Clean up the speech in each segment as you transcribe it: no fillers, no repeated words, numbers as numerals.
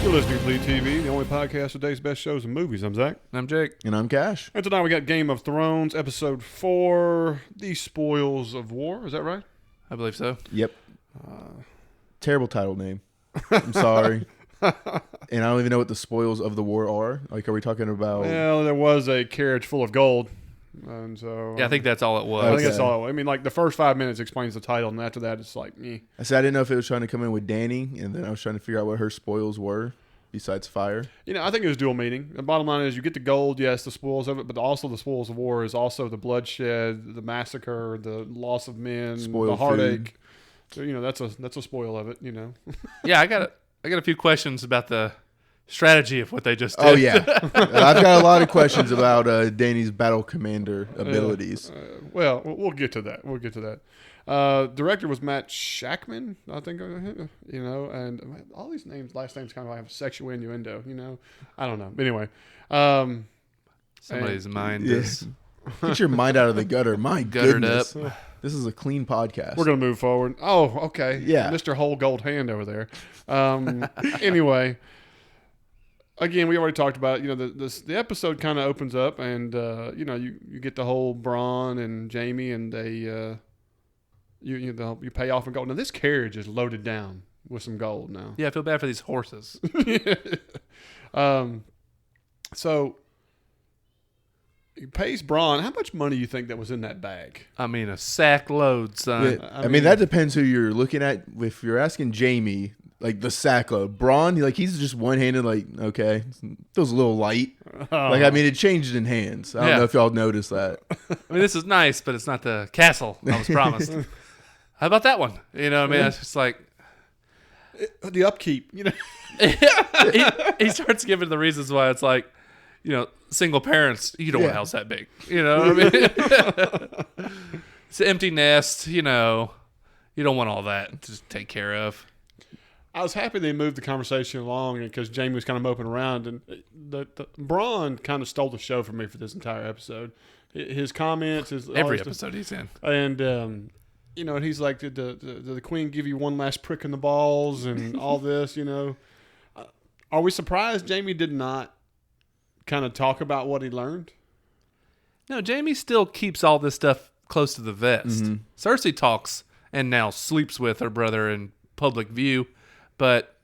You're listening to BleedTV, the only podcast of today's best shows and movies. I'm Zack. I'm Jake. And I'm Cash. And tonight we got Game of Thrones, Episode 4, The Spoils of War. Is that right? I believe so. Yep. Terrible title name. I'm sorry. And I don't even know what the spoils of the war are. Like, are we talking about... Well, there was a carriage full of gold. And so... Yeah, I think that's all it was. I think that's all. I mean, like, the first 5 minutes explains the title, and after that, it's like, eh. I said I didn't know if it was trying to come in with Dany, and then I was trying to figure out what her spoils were, besides fire. You know, I think it was dual meaning. The bottom line is you get the gold, yes, the spoils of it, but also the spoils of war is also the bloodshed, the massacre, the loss of men, Spoiled the heartache. food. So, you know, that's a spoil of it, you know. Yeah, I got a few questions about the strategy of what they just did. Oh, yeah. I've got a lot of questions about Dany's battle commander abilities. Well, we'll get to that. We'll get to that. Director was Matt Shackman, I think, you know, and all these names, last names kind of have sexual innuendo, you know. I don't know. But anyway. Somebody's mind is Get your mind out of the gutter. My guttered goodness. up. This is a clean podcast. We're going to move forward. Oh, okay. Yeah. Mr. Whole Gold Hand over there. Anyway. Again, we already talked about, you know, the episode kind of opens up and, you know, you get the whole Bronn and Jaime and they, you pay off in gold. Now, this carriage is loaded down with some gold now. Yeah, I feel bad for these horses. So, he pays Bronn. How much money do you think that was in that bag? I mean, a sack load, son. Yeah, I mean, that depends who you're looking at. If you're asking Jaime, like the sack load, Bronn, like he's just one-handed. Like, okay, feels a little light. Like, I mean, it changed in hands. I don't know if y'all noticed that. I mean, this is nice, but it's not the castle I was promised. How about that one? You know what I mean? It's just like... The upkeep, you know. he starts giving the reasons why it's like, you know, single parents, you don't want a house that big. You know what I mean? It's an empty nest, you know. You don't want all that to just take care of. I was happy they moved the conversation along because Jaime was kind of moping around, and the Bronn kind of stole the show for me for this entire episode. His comments, Every episode he's in, and you know, and he's like, did the Queen give you one last prick in the balls and all this? You know, are we surprised Jaime did not kind of talk about what he learned? No, Jaime still keeps all this stuff close to the vest. Mm-hmm. Cersei talks and now sleeps with her brother in public view. But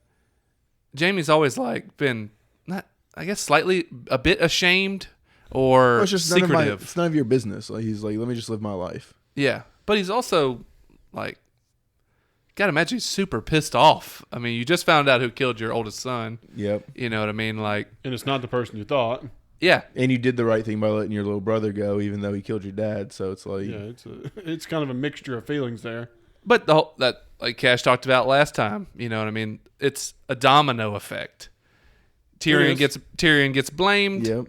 Jaime's always like been not, I guess, slightly a bit ashamed or it's just secretive. It's none of your business. Like, he's like, let me just live my life. Yeah, but he's also like, gotta imagine he's super pissed off. I mean, you just found out who killed your oldest son. Yep. You know what I mean? Like, and it's not the person you thought. Yeah. And you did the right thing by letting your little brother go, even though he killed your dad. So it's like, yeah, it's kind of a mixture of feelings there. But that like Cash talked about last time, you know what I mean? It's a domino effect. Tyrion gets blamed. Yep.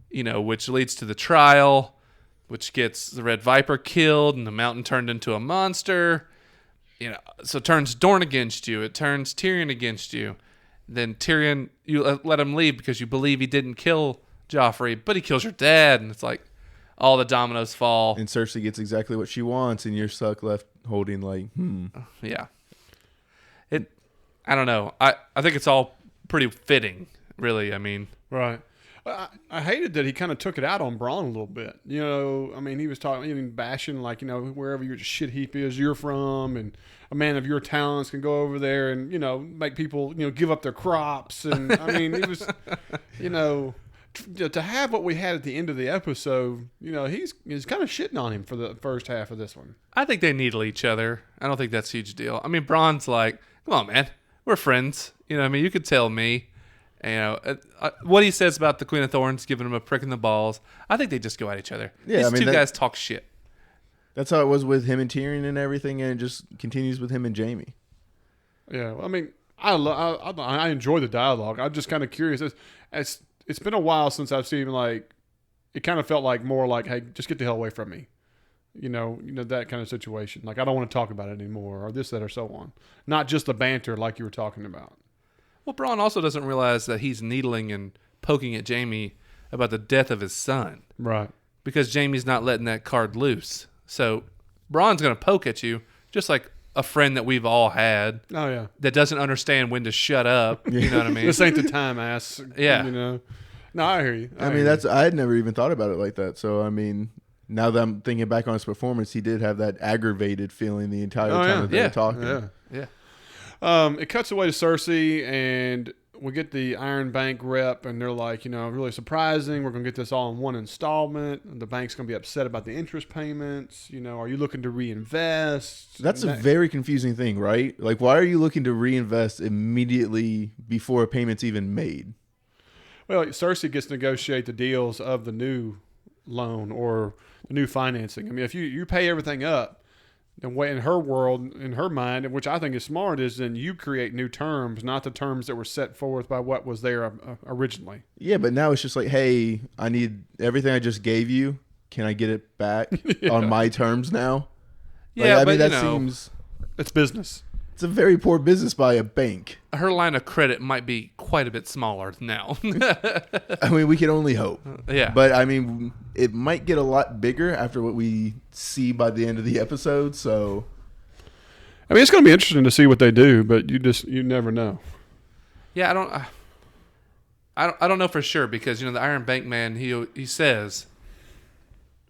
You know, which leads to the trial, which gets the Red Viper killed and the Mountain turned into a monster. You know, so it turns Dorne against you. It turns Tyrion against you. Then Tyrion, you let him leave because you believe he didn't kill Joffrey, but he kills your dad, and it's like all the dominoes fall. And Cersei gets exactly what she wants, and you're stuck left holding like, Yeah. I don't know. I think it's all pretty fitting, really. I mean, right. I hated that he kind of took it out on Bronn a little bit. You know, I mean, he was talking, even bashing, like, you know, wherever your shit heap is you're from, and a man of your talents can go over there and, you know, make people, you know, give up their crops. And, I mean, he was, you know, to have what we had at the end of the episode, you know, he's kind of shitting on him for the first half of this one. I think they needle each other. I don't think that's a huge deal. I mean, Bronn's like, come on, man. We're friends. You know what I mean? You could tell me. You know, what he says about the Queen of Thorns giving him a prick in the balls. I think they just go at each other. Yeah, These I mean, two guys talk shit. That's how it was with him and Tyrion and everything, and it just continues with him and Jaime. Yeah, well, I mean, I enjoy the dialogue. I'm just kind of curious. It's been a while since I've seen, like, it kind of felt like more like, hey, just get the hell away from me. You know, that kind of situation. Like, I don't want to talk about it anymore, or this, that, or so on. Not just the banter like you were talking about. Well, Bronn also doesn't realize that he's needling and poking at Jaime about the death of his son. Right. Because Jaime's not letting that card loose. So Bronn's going to poke at you, just like a friend that we've all had Oh yeah. that doesn't understand when to shut up. You know what I mean? This ain't the time, ass. Yeah. You know. No, I hear you. I mean, I had never even thought about it like that. So I mean, now that I'm thinking back on his performance, he did have that aggravated feeling the entire time that they were talking. Yeah. It cuts away to Cersei, and we get the Iron Bank rep, and they're like, really surprising. We're going to get this all in one installment. The bank's going to be upset about the interest payments. Are you looking to reinvest? That's a very confusing thing, right? Like, why are you looking to reinvest immediately before a payment's even made? Well, Cersei gets to negotiate the deals of the new loan or the new financing. I mean, if you pay everything up, then in her world, in her mind, which I think is smart, is then you create new terms, not the terms that were set forth by what was there originally. Yeah, but now it's just like, hey, I need everything I just gave you. Can I get it back on my terms now? Yeah, but that seems... It's business. It's a very poor business by a bank. Her line of credit might be quite a bit smaller now. I mean, we can only hope. Yeah. But, I mean, it might get a lot bigger after what we see by the end of the episode, so... I mean, it's going to be interesting to see what they do, but you never know. Yeah, I don't know for sure because, the Iron Bank man, he says,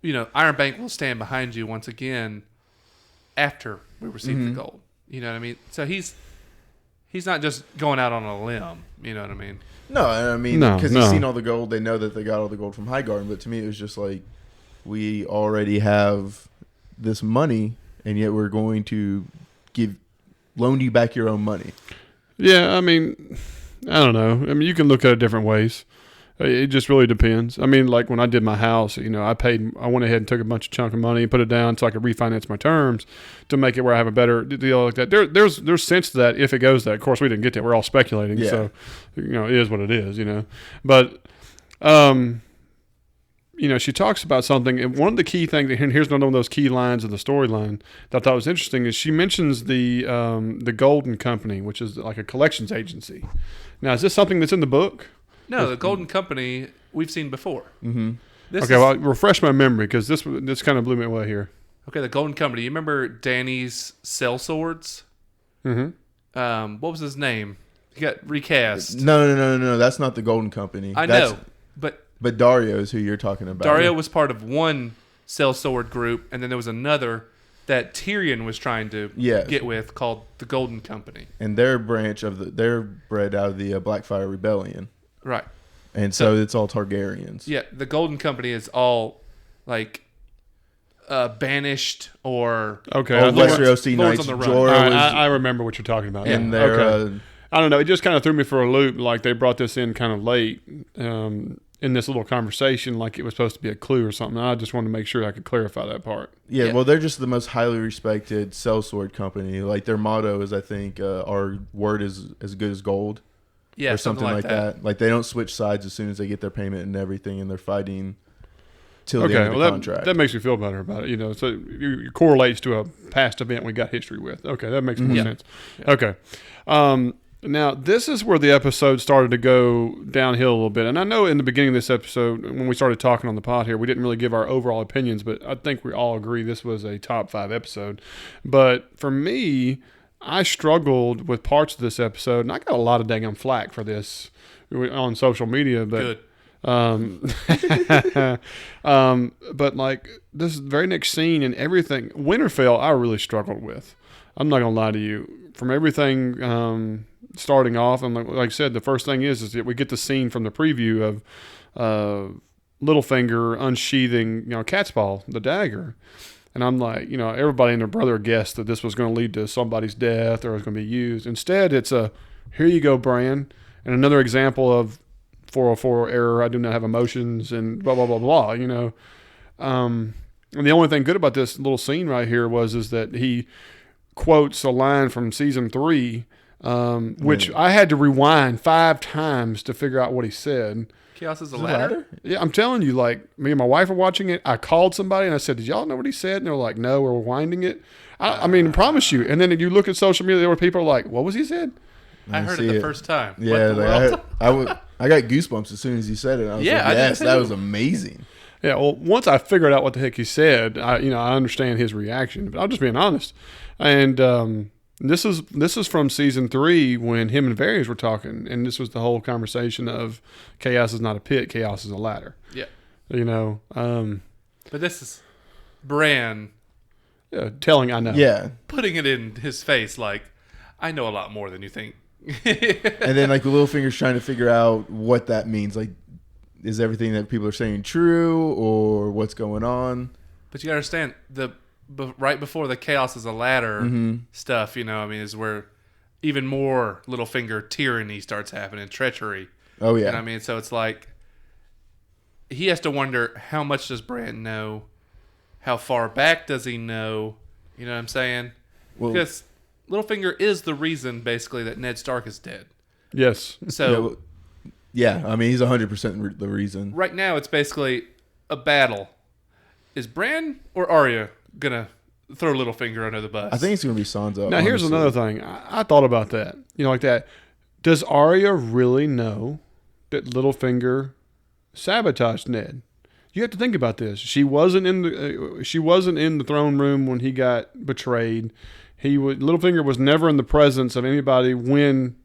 Iron Bank will stand behind you once again after we receive the gold. You know what I mean? So he's not just going out on a limb. You know what I mean? No, I mean, because he's seen all the gold. They know that they got all the gold from Highgarden. But to me, it was just like, we already have this money, and yet we're going to loan you back your own money. Yeah, I mean, I don't know. I mean, you can look at it different ways. It just really depends. I mean, like when I did my house, I went ahead and took a bunch of chunk of money, put it down so I could refinance my terms to make it where I have a better deal like that. There's sense to that if it goes that. Of course, we didn't get that. We're all speculating. Yeah. So, it is what it is, But, she talks about something. And one of the key things, and here's another one of those key lines of the storyline that I thought was interesting, is she mentions the Golden Company, which is like a collections agency. Now, is this something that's in the book? No, the Golden Company we've seen before. Mm-hmm. Well, refresh my memory because this kind of blew me away here. Okay, the Golden Company. You remember Dany's cell swords? Mm-hmm. What was his name? He got recast. No. That's not the Golden Company. I know, but Dario is who you're talking about. Dario was part of one cell sword group, and then there was another that Tyrion was trying to get with called the Golden Company. And their branch they're bred out of the Blackfire Rebellion. Right. And so it's all Targaryens. Yeah, the Golden Company is all like banished or Westeros Knights. On the run. I remember what you're talking about. And they're I don't know. It just kind of threw me for a loop. Like they brought this in kind of late in this little conversation, like it was supposed to be a clue or something. I just wanted to make sure I could clarify that part. Yeah, well, they're just the most highly respected sellsword company. Like their motto is, I think, our word is as good as gold. Yeah, or something like that. Like they don't switch sides as soon as they get their payment and everything, and they're fighting till the end of the contract. That makes me feel better about it. So it correlates to a past event we got history with. Okay, that makes more sense. Yeah. Okay. Now, this is where the episode started to go downhill a little bit. And I know in the beginning of this episode, when we started talking on the pod here, we didn't really give our overall opinions, but I think we all agree this was a top 5 episode. But for me, I struggled with parts of this episode, and I got a lot of dang flack for this on social media. But, good. But like this very next scene and everything, Winterfell, I really struggled with. I'm not gonna lie to you. From everything starting off, and like I said, the first thing is that we get the scene from the preview of Littlefinger unsheathing, Cat's Paw, the dagger. And I'm like, everybody and their brother guessed that this was going to lead to somebody's death or it was going to be used. Instead, it's here you go, Bran. And another example of 404 error, I do not have emotions and blah, blah, blah, blah, And the only thing good about this little scene right here is that he quotes a line from season 3, which I had to rewind 5 times to figure out what he said. Chaos is a ladder? Yeah, I'm telling you, like, me and my wife were watching it. I called somebody and I said, did y'all know what he said? And they were like, no, we're winding it. I mean, I promise you. And then you look at social media, there were people like, what was he said? I heard it the first time. Yeah, I got goosebumps as soon as you said it. I was Yeah, like, I did yes, too. that was amazing. Yeah, well, once I figured out what the heck he said, I understand his reaction. But I'm just being honest. And this is from season 3 when him and Varys were talking, and this was the whole conversation of chaos is not a pit, chaos is a ladder. Yeah. But this is Bran telling I know. Yeah. putting it in his face like, I know a lot more than you think. And then like the Littlefinger's trying to figure out what that means. Like, is everything that people are saying true, or what's going on? But you gotta understand, right before the chaos is a ladder stuff, is where even more Littlefinger tyranny starts happening, treachery. Oh yeah. And so it's like he has to wonder, how much does Bran know? How far back does he know? You know what I'm saying? Well, Because Littlefinger is the reason, basically, that Ned Stark is dead. Yes. So yeah, he's 100% the reason. right now, it's basically a battle. Is Bran or Arya gonna throw Littlefinger under the bus? I think it's going to be Sansa. Now, here's honestly. another thing. I thought about that. Like that. Does Arya really know that Littlefinger sabotaged Ned? You have to think about this. She wasn't in the throne room when he got betrayed. Littlefinger was never in the presence of anybody when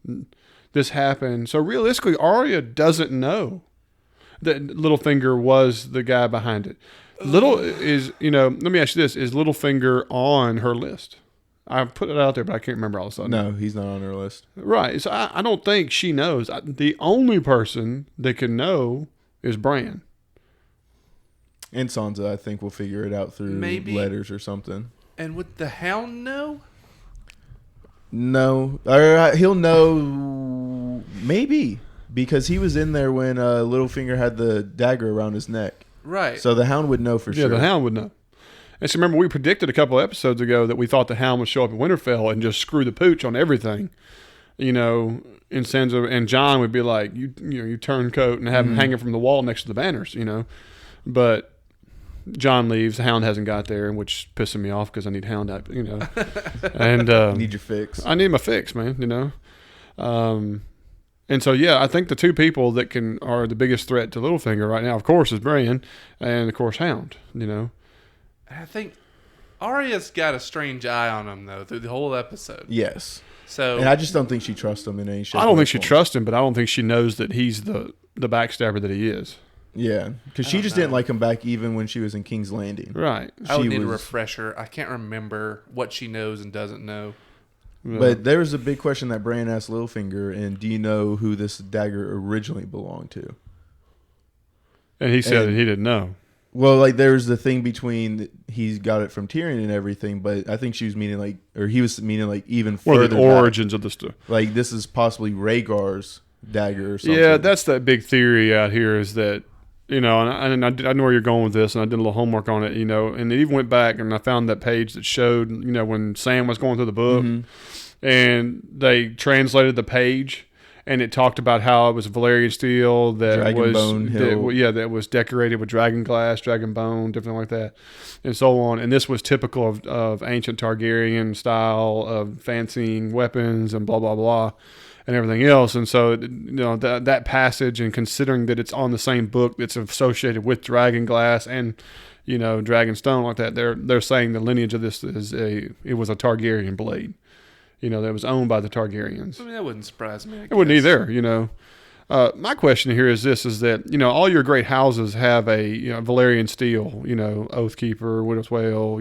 this happened. So realistically, Arya doesn't know that Littlefinger was the guy behind it. Let me ask you this: is Littlefinger on her list? I put it out there, but I can't remember all of a sudden. No, he's not on her list. Right. So I don't think she knows. The only person that can know is Bran. And Sansa, I think, will figure it out through Maybe. letters or something. And would the Hound know? No. Or he'll know maybe, because he was in there when Littlefinger had the dagger around his neck. Right. So the Hound would know for Yeah, sure. the Hound would know. And so remember, we predicted a couple of episodes ago that we thought the Hound would show up in Winterfell and just screw the pooch on everything. In Sansa, and Jon would be like, you turncoat and have him hanging from the wall next to the banners, But Jon leaves. The Hound hasn't got there, which is pissing me off because I need Hound out, And You need your fix. I need my fix, man. And so I think the two people that are the biggest threat to Littlefinger right now, of course, is Bran, and of course Hound. I think Arya's got a strange eye on him though through the whole episode. Yes. So And I just don't think she trusts him in any shape. I don't or think she form. trusts him, but I don't think she knows that he's the backstabber that he is. Yeah, because she just didn't like him back even when she was in King's Landing. Right. I would She need a was- refresher. I can't remember what she knows and doesn't know. But there was a big question that Bran asked Littlefinger, and do you know who this dagger originally belonged to? And he said And- that he didn't know. Well, like there was the thing between he's got it from Tyrion and everything, but I think she was meaning he was meaning even What further are the back. origins of the stuff? Like this is possibly Rhaegar's dagger or something. Yeah, that's that big theory out here is that, and I know where you're going with this, and I did a little homework on it, and it even went back and I found that page that showed, when Sam was going through the book and they translated the page and it talked about how it was Valerian steel that Dragonbone hill. that was decorated with dragon glass, dragon bone, different like that, and so on. And this was typical of ancient Targaryen style of fancying weapons and blah blah blah, and everything else. And so that passage, and considering that it's on the same book that's associated with dragon glass and dragon stone like that, they're saying the lineage of this it was a Targaryen blade. That was owned by the Targaryens. I mean, that wouldn't surprise me. It wouldn't either, My question here is this: is that all your great houses have a Valerian steel, Oathkeeper, Widow's Wail,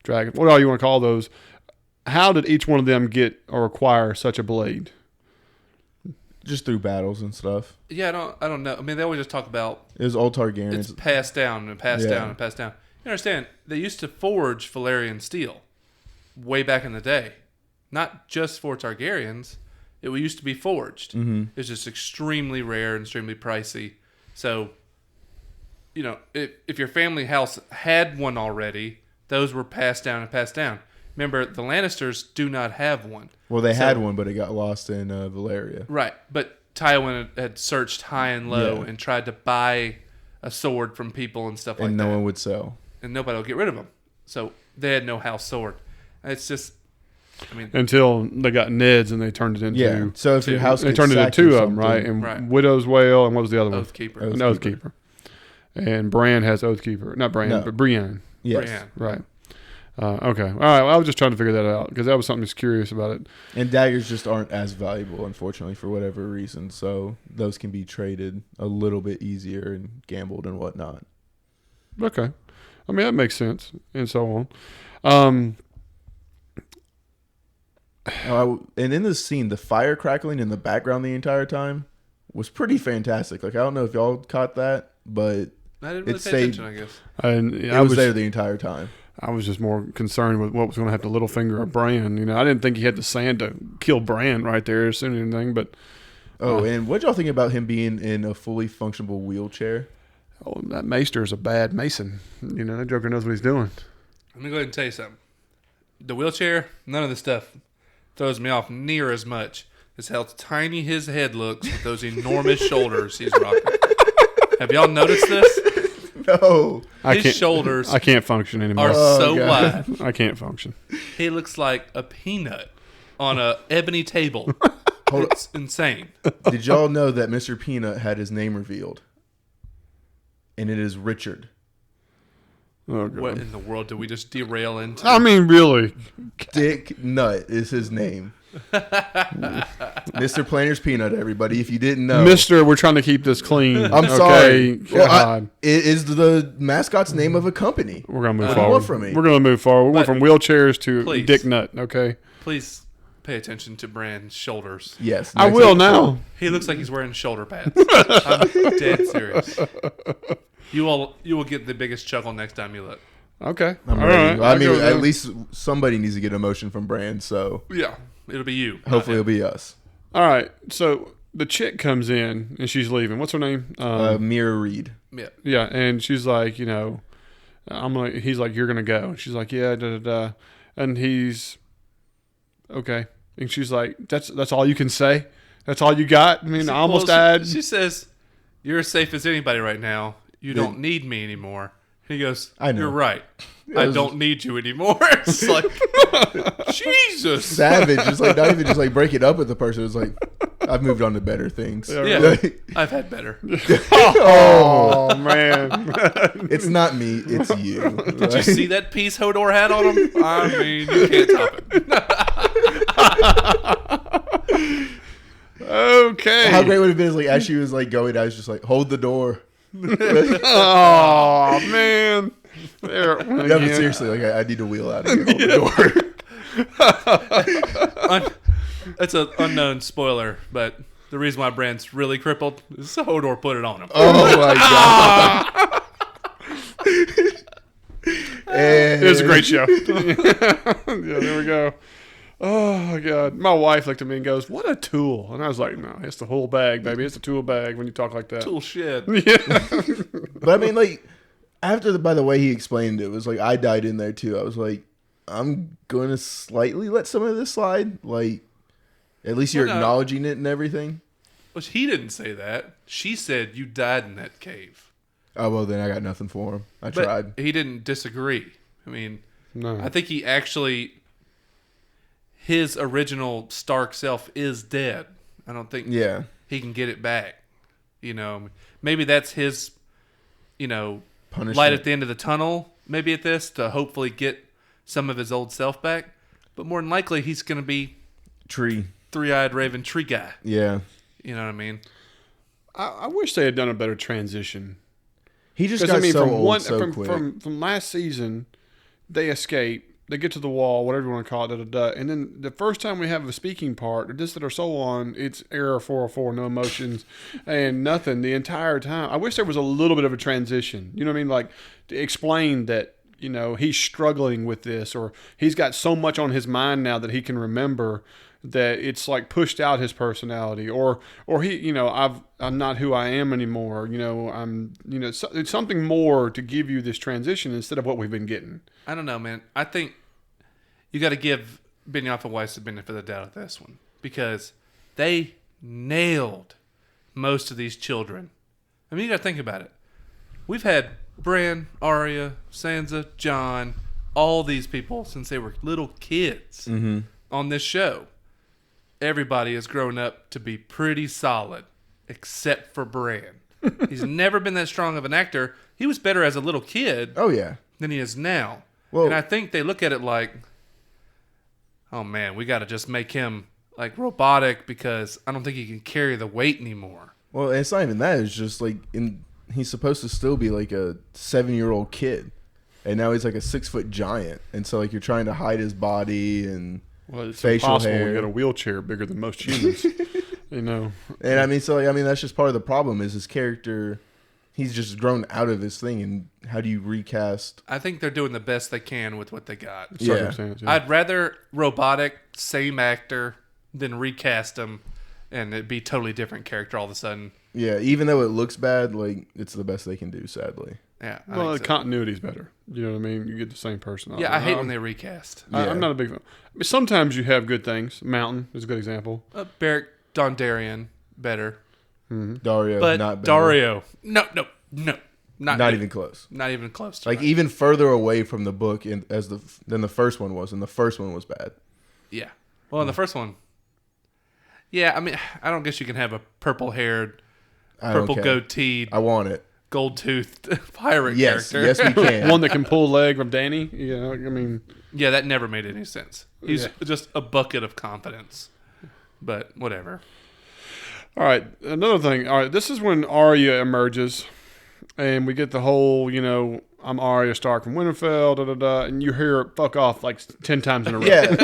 Dragon, what all you want to call those? How did each one of them get or acquire such a blade? just through battles and stuff. Yeah, I don't know. I mean, they always just talk about It was all Targaryens. it's passed down and passed Yeah. down and passed down. You understand? They used to forge Valerian steel way back in the day. Not just for Targaryens. It used to be forged. Mm-hmm. It's just extremely rare and extremely pricey. So, if your family house had one already, those were passed down and passed down. Remember, the Lannisters do not have one. Well, they had one, but it got lost in Valeria. Right, but Tywin had searched high and low Yeah. and tried to buy a sword from people and stuff like And that. no one would sell. And nobody will get rid of them. So they had no house sword. It's just, I mean, until they got Ned's and they turned it into. Yeah. So if your house They gets turned it into sacked two or of them, right? something- And Widow's Wail, and what was the other one? Oathkeeper. Oath- An Oathkeeper. And Bran has Oathkeeper. Not Bran, No. but Brienne. Yes. Brienne. Right. Okay. All right. Well, I was just trying to figure that out because that was something that's curious about it. And daggers just aren't as valuable, unfortunately, for whatever reason. So those can be traded a little bit easier and gambled and whatnot. Okay. I mean, that makes sense and so on. And in this scene, the fire crackling in the background the entire time was pretty fantastic. Like, I don't know if y'all caught that, but I didn't really it pay stayed- attention, I guess. And it I was was there the entire time. I was just more concerned with what was going to happen to Littlefinger or Bran. You know, I didn't think he had the sand to kill Bran right there as soon as anything, but Oh, and what y'all think about him being in a fully functional wheelchair? that Maester is a bad mason. You know, that Joker knows what he's doing. Let me go ahead and tell you something. The wheelchair, none of the stuff throws me off near as much as how tiny his head looks with those enormous shoulders he's rocking. Have y'all noticed this? No. His shoulders I can't function anymore. are so God. wide. I can't function. He looks like a peanut on a ebony table. It's insane. Did y'all know that Mr. Peanut had his name revealed? And it is Richard. Oh, God. What in the world did we just derail into? I mean, really. Dick Nut is his name. Mr. Planner's Peanut, everybody, if you didn't know. Mister, we're trying to keep this clean. I'm sorry. Well, God. it is the mascot's name of a company. We're going to move What do you forward. want from me? We're going to move forward. We went But- from wheelchairs to Please. Dick Nut, okay? Please pay attention to Bran's shoulders. Yes. I next will episode. now. He looks like he's wearing shoulder pads. I'm dead serious. You will get the biggest chuckle next time you look. Okay. I'm All ready. right. I mean, I'll go at then. least somebody needs to get emotion from Brand, so Yeah, it'll be you. hopefully it'll be us. All right. So the chick comes in and she's leaving. What's her name? Mira Reed. Yeah. Yeah, and she's like, you know, he's like, you're gonna go. And she's like, yeah, da da da, and he's okay. And she's like, that's all you can say. That's all you got. I mean, I almost died. She says, "You're as safe as anybody right now. You don't need me anymore." And he goes, I know. You're right. I was- don't need you anymore." It's like, Jesus. Savage, just like not even just like break it up with the person. It's like I've moved on to better things. Yeah, I've had better. Oh man. It's not me, it's you. Did you see that piece Hodor had on him? I mean, you can't top it. Okay. How great would it have been is like as she was like going, I was just like, hold the door. Oh man. There. Yeah, but seriously, like I need to wheel out and get hold the door. It's an unknown spoiler, but the reason why Bran's really crippled is Hodor put it on him. Oh my god. And It was a great show. Yeah, there we go. Oh my God. My wife looked at me and goes, "What a tool." And I was like, "No, it's the whole bag, baby. It's a tool bag when you talk like that." Tool shit. Yeah. But I mean, like, by the way he explained it, it was like I died in there too. I was like, I'm going to slightly let some of this slide. Like, at least you're Well, no. acknowledging it and everything. Which he didn't say that. She said you died in that cave. Oh, well, then I got nothing for him. I But tried. he didn't disagree. I mean, No. I think he actually, his original Stark self is dead. I don't think Yeah. he can get it back. You know, maybe that's his, Punishment. light at the end of the tunnel, maybe at this, to hopefully get some of his old self back. But more than likely, he's going to be Tree. three-eyed raven tree guy. Yeah. You know what I mean? I wish they had done a better transition. He just Because got I mean, so from old so quick. from last season, they escape. They get to the wall, whatever you want to call it, da, da, da. And then the first time we have a speaking part, just that are so on, it's error 404, no emotions, and nothing the entire time. I wish there was a little bit of a transition. You know what I mean? Like to explain that, he's struggling with this, or he's got so much on his mind now that he can remember that it's like pushed out his personality, or he, I'm not who I am anymore. I'm, it's something more to give you this transition instead of what we've been getting. I don't know, man. I think you got to give Benioff and Weiss the benefit of the doubt at this one, because they nailed most of these children. I mean, you got to think about it. We've had Bran, Arya, Sansa, Jon, all these people since they were little kids. Mm-hmm. on this show, everybody has grown up to be pretty solid, except for Bran. He's never been that strong of an actor. He was better as a little kid Oh yeah. than he is now. Well- and I think they look at it like, oh man, we got to just make him like robotic because I don't think he can carry the weight anymore. Well, it's not even that. It's just like he's supposed to still be like a 7-year-old kid, and now he's like a 6-foot giant. And so like you're trying to hide his body and It's facial impossible hair. to get a wheelchair bigger than most humans. You know. And I mean, so like, I mean, that's just part of the problem is his character. He's just grown out of his thing, and how do you recast? I think they're doing the best they can with what they got. Yeah. Circumstance, yeah. I'd rather robotic, same actor, than recast him and it'd be totally different character all of a sudden. Yeah, even though it looks bad, like it's the best they can do. Sadly. Yeah. I Well, the think so. continuity's better. You know what I mean? You get the same person. Yeah, I hate when they recast. Yeah. I'm not a big fan. I mean, sometimes you have good things. Mountain is a good example. Beric Dondarrion, better. Dario, But not better. Dario, no. Not even close. Not even close to Like right. even further away from the book than the first one was, and the first one was bad. Yeah. Well, in the first one, yeah, I mean, I don't guess you can have a purple-haired, I don't care. purple-goateed, I want it. gold-toothed pirate Yes, character. yes, we can. One that can pull a leg from Dany. You know, I mean, Yeah, that never made any sense. He's Yeah. just a bucket of confidence. But whatever. all right. Another thing. All right. This is when Arya emerges, and we get the whole, you know, I'm Arya Stark from Winterfell, da da da, and you hear it fuck off like 10 times in a row. Yeah,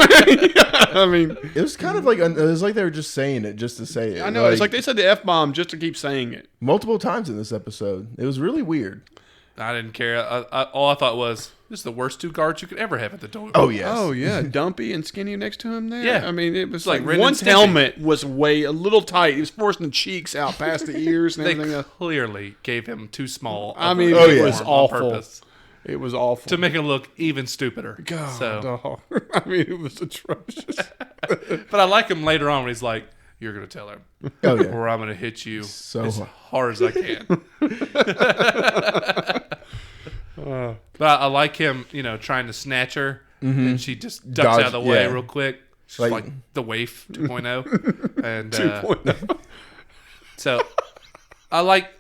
I mean, it was kind of like it was like they were just saying it just to say it. I know it's like they said the F bomb just to keep saying it. multiple times in this episode. It was really weird. I didn't care. All I thought was, this is the worst two guards you could ever have at the door. Oh yes. Oh yeah, Dumpy and Skinny next to him there. Yeah. I mean it was Like like Ren and one's Stimpy. helmet was way a little tight. He was forcing the cheeks out past the ears and They everything else. clearly gave him too small. I of mean, a Oh, it yeah. was uniform on awful. purpose It was awful. to make him look even stupider. God, So, dog. I mean, it was atrocious. but I like him later on when he's like, "You're gonna tell her, Oh yeah. or I'm gonna hit you So as hard. hard as I can." But I like him, you know, trying to snatch her, and she just ducks Dodge- out of the way yeah. real quick. She's Like- like the waif 2.0. And 2.0. so I like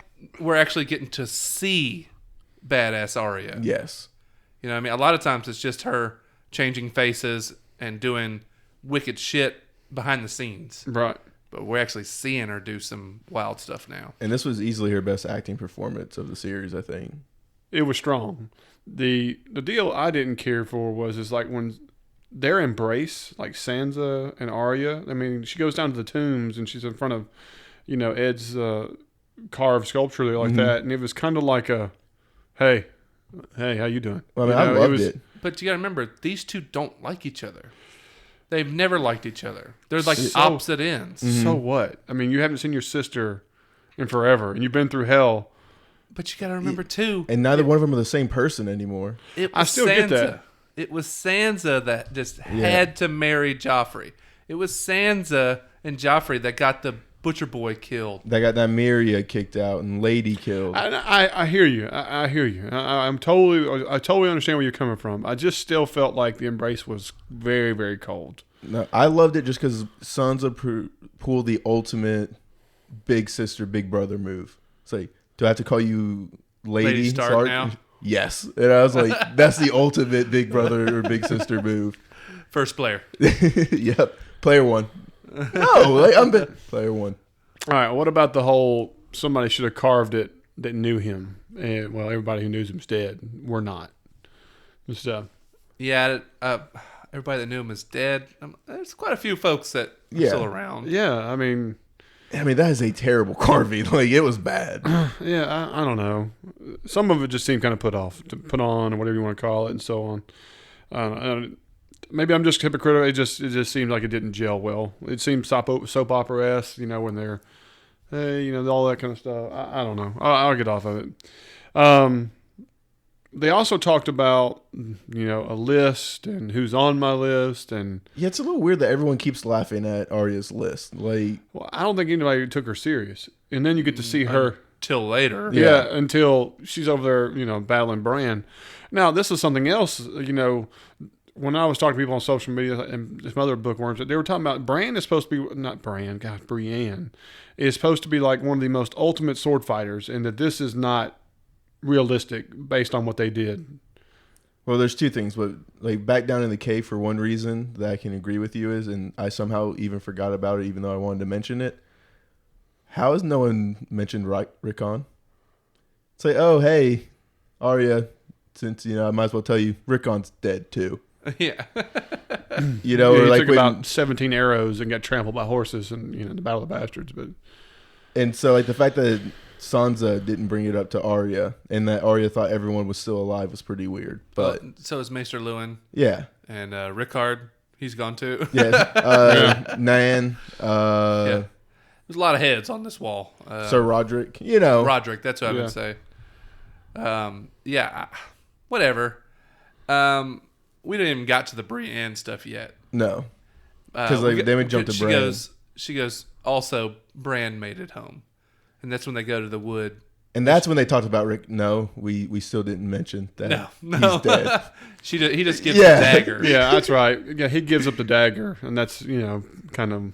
we're actually getting to see badass Arya. Yes. You know what I mean? A lot of times it's just her changing faces and doing wicked shit behind the scenes. Right. But we're actually seeing her do some wild stuff now. And this was easily her best acting performance of the series, I think. It was strong. The deal I didn't care for was is like when their embrace, like Sansa and Arya. I mean, she goes down to the tombs and she's in front of, you know, Ed's carved sculpture there like that, and it was kind of like a, hey, how you doing? Well, I mean, You I know, loved was- it. But you got to remember, these two don't like each other. They've never liked each other. They're like So- opposite ends. So what? I mean, you haven't seen your sister in forever, and you've been through hell. But you got to remember, too, And neither one of them are the same person anymore. it was I still Sansa. get that. It was Sansa that just had to marry Joffrey. It was Sansa and Joffrey that got the butcher boy killed. They got that Nymeria kicked out and Lady killed. I hear you. I hear you. I totally understand where you're coming from. I just still felt like the embrace was very, very cold. No, I loved it just because Sansa pulled the ultimate big sister, big brother move. It's like, do I have to call you Lady Stark now? Yes. And I was like, that's the ultimate big brother or big sister move. First player. Yep. Player one. No, like, player one. All right. What about the whole somebody should have carved it that knew him? And well, everybody who knew him's dead. We're not. Just Yeah, everybody that knew him is dead. There's quite a few folks that are Yeah. still around. yeah. I mean, that is a terrible carving. Like, it was bad. yeah. I don't know. Some of it just seemed kind of put on, or whatever you want to call it, and so on. Maybe I'm just hypocritical. It just seemed like it didn't gel well. It seemed soap opera-esque, you know, when they're, hey, you know, all that kind of stuff. I don't know. I'll get off of it. They also talked about, you know, a list and who's on my list, and Yeah, it's a little weird that everyone keeps laughing at Arya's list. Like, well, I don't think anybody took her serious. And then you get to see her. Till later. Yeah, until she's over there, you know, battling Bran. Now, this is something else, you know. when I was talking to people on social media and some other bookworms, they were talking about Bran is supposed to be, not Bran, God, Brienne is supposed to be like one of the most ultimate sword fighters, and that this is not realistic based on what they did. Well, there's two things, but like back down in the cave for one reason that I can agree with you is, and I somehow even forgot about it, even though I wanted to mention it. How has no one mentioned Rickon? It's like, oh, hey, Arya, since, I might as well tell you, Rickon's dead too. Yeah. He or like took about 17 arrows and got trampled by horses in the Battle of the Bastards. And so like the fact that Sansa didn't bring it up to Arya and that Arya thought everyone was still alive was pretty weird. But so is Maester Lewin. Yeah. And Rickard, he's gone too. Yeah. Nan. Yeah. There's a lot of heads on this wall. Sir Roderick, Roderick, that's what I would say. Whatever. We didn't even got to the Brienne stuff yet. No. Because then we jumped to Bran. She goes, also, Bran made it home. And that's when they go to the wood. And that's when they talked about Rick. No, we still didn't mention that no. He's dead. He just gives the dagger. Yeah, that's right. Yeah, he gives up the dagger, and that's, kind of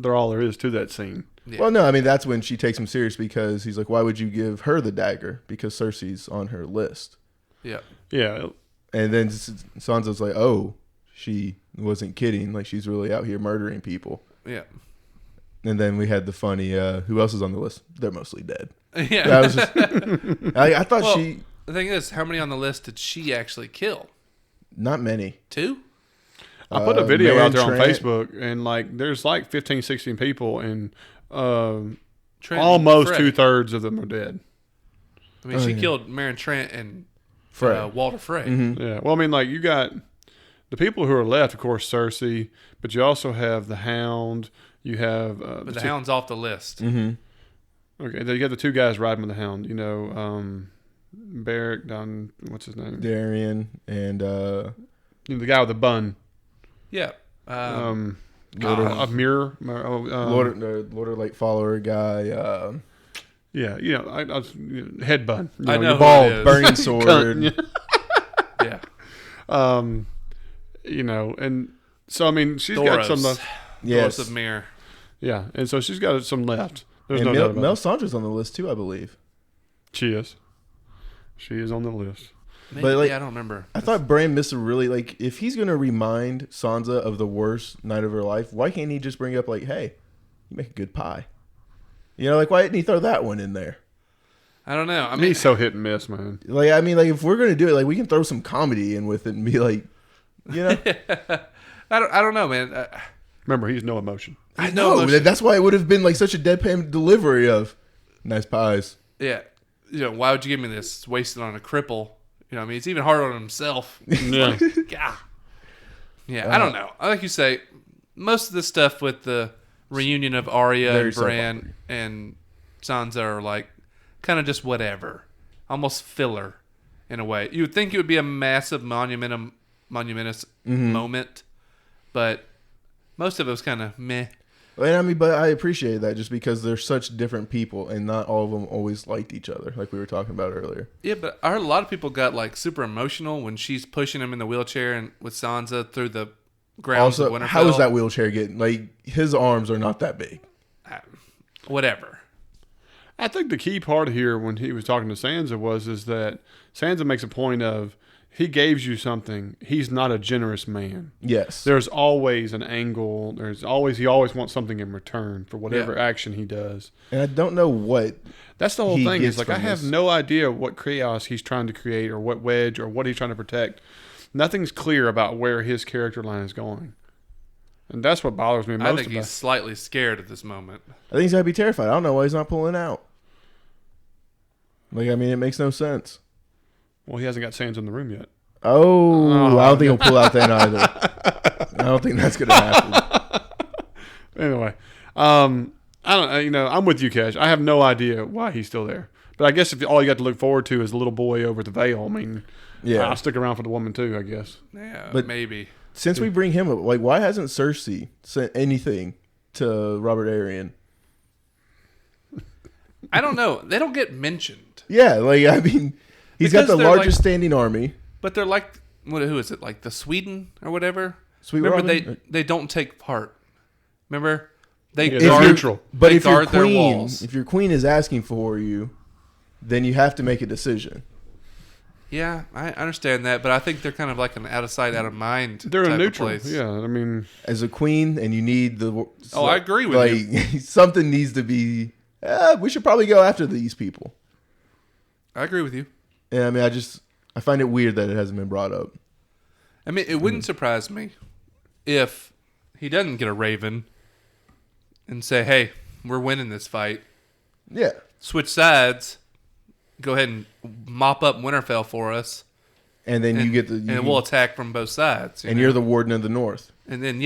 all there is to that scene. Yeah. Well, no, I mean, that's when she takes him serious because he's like, why would you give her the dagger? Because Cersei's on her list. Yeah. Yeah. And then Sansa's like, oh, she wasn't kidding. Like, she's really out here murdering people. Yeah. And then we had the funny, who else is on the list? They're mostly dead. Yeah. That was just, I thought the thing is, how many on the list did she actually kill? Not many. 2? I put a video out there on Facebook, and there's 15, 16 people, and almost 2/3 of them are dead. I mean, she killed Meryn Trant and Walder Frey. Mm-hmm. Yeah. Well, I mean, you got the people who are left, of course, Cersei, but you also have the Hound. You have but the Hound's off the list. Mm-hmm. Okay, then you got the 2 guys riding with the Hound. Beric, what's his name? Darian, and the guy with the bun. Yeah. Mirror. Lord of Light follower guy. Yeah, head bun. I know bald, burning sword. Yeah. And so I mean, she's Thoros. got some left. Yes. Thoros of Mir. Yeah, and so she's got some left. There's and no doubt about Mel it. Sandra's on the list too, I believe. She is. She is on the list. Maybe, But I don't remember. I thought Bran missed a really if he's gonna remind Sansa of the worst night of her life, why can't he just bring up hey, you make a good pie? Why didn't he throw that one in there? I don't know. I mean, he's so hit and miss, man. If we're gonna do it, we can throw some comedy in with it and be I don't know, man. Remember, he's no emotion. I know. That's why it would have been such a deadpan delivery of nice pies. Yeah. Why would you give me this? It's wasted on a cripple. It's even harder on himself. Yeah. I don't know. Like you say, most of the stuff with the reunion of Arya and Bran and Sansa are kind of just whatever. Almost filler in a way. You would think it would be a massive monumentous moment, but most of it was kind of meh. And but I appreciate that just because they're such different people and not all of them always liked each other, like we were talking about earlier. Yeah, but I heard a lot of people got super emotional when she's pushing him in the wheelchair and with Sansa through the grounds of Winterfell. How is that wheelchair getting? His arms are not that big. Whatever. I think the key part here when he was talking to Sansa is that Sansa makes a point of, he gives you something. He's not a generous man. Yes. There's always an angle. He always wants something in return for whatever action he does. And I don't know what. That's the whole thing. Is I have no idea what chaos he's trying to create or what wedge or what he's trying to protect. Nothing's clear about where his character line is going. And that's what bothers me most. I think he's slightly scared at this moment. I think he's got to be terrified. I don't know why he's not pulling out. It makes no sense. Well, he hasn't got Sansa in the room yet. Oh, I don't think he'll pull out then either. I don't think that's going to happen. Anyway, I don't. I'm with you, Cash. I have no idea why he's still there. But I guess if all you got to look forward to is the little boy over the veil, I'll stick around for the woman too, I guess. Yeah, but maybe. Since we bring him up, why hasn't Cersei sent anything to Robert Arryn? I don't know. They don't get mentioned. Yeah, he's got the they're largest standing army. But they're who is it? Like the Sweden or whatever. Sweet Remember Robin? they don't take part. Remember they Yeah, guard, they're neutral. But they if your guard their queen, walls. if your queen is asking for you, then you have to make a decision. Yeah, I understand that, but I think they're kind of like an out of sight, out of mind. They're type a of neutral. place. Yeah, I mean, As a queen, and you need the. Oh, I agree with you. Something needs to be. We should probably go after these people. I agree with you. And I mean, I find it weird that it hasn't been brought up. I mean, it wouldn't surprise me if he doesn't get a raven and say, "Hey, we're winning this fight. Yeah. Switch sides. Go ahead and mop up Winterfell for us, And then you get the. and we'll attack from both sides. And you're the warden of the North. And then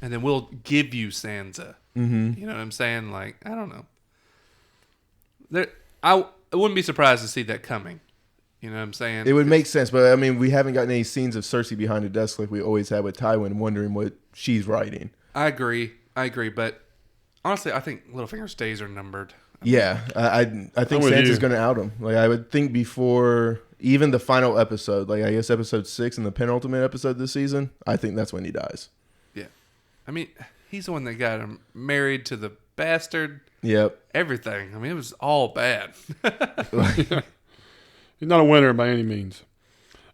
and then we'll give you Sansa. Mm-hmm. You know what I'm saying? Like, I don't know. I wouldn't be surprised to see that coming. You know what I'm saying? It would make sense, but I mean, we haven't gotten any scenes of Cersei behind a desk like we always had with Tywin, wondering what she's writing. I agree, but honestly, I think Littlefinger's days are numbered. Yeah, I think with Sansa's you. going to out him. Like I would think before even the final episode, like I guess episode 6 and the penultimate episode this season, I think that's when he dies. Yeah. I mean, he's the one that got him married to the bastard. Yep. Everything. I mean, it was all bad. he's not a winner by any means.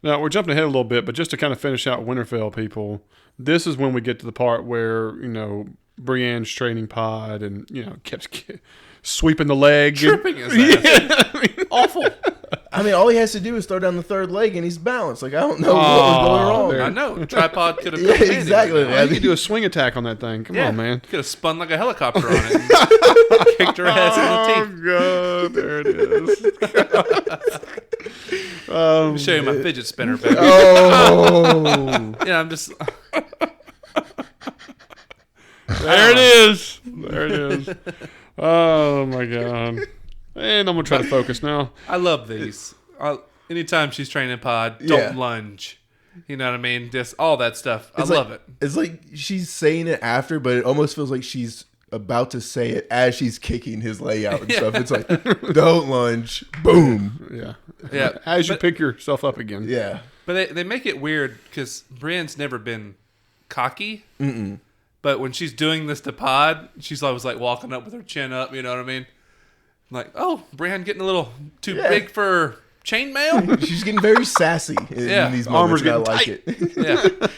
Now, we're jumping ahead a little bit, but just to kind of finish out Winterfell, people, this is when we get to the part where, Brienne's training pod and, kept sweeping the leg. Tripping his ass. Awful. I mean, all he has to do is throw down the third leg and he's balanced. Like I don't know what was going wrong. there. I know. Tripod could have Yeah, been handy. exactly. Yeah, you could do a swing attack on that thing. Come on, man. Could have spun like a helicopter on it and kicked her ass in the teeth. God, there it is. Let me show you my fidget spinner, baby. Oh. Yeah, I'm just... There it is. There it is. Oh, my God. And I'm going to try to focus now. I love these. Anytime she's training pod, don't lunge. You know what I mean? Just all that stuff. I love it. It's like she's saying it after, but it almost feels like she's about to say it as she's kicking his leg out and stuff. It's like, don't lunge. Boom. Yeah. Yeah. As you pick yourself up again. Yeah. But they make it weird because Brienne's never been cocky. Mm-mm. But when she's doing this to pod, she's always like walking up with her chin up. You know what I mean? Like, oh, Brienne getting a little too big for chainmail. She's getting very sassy in these moments. Armor's And I getting like tight. it.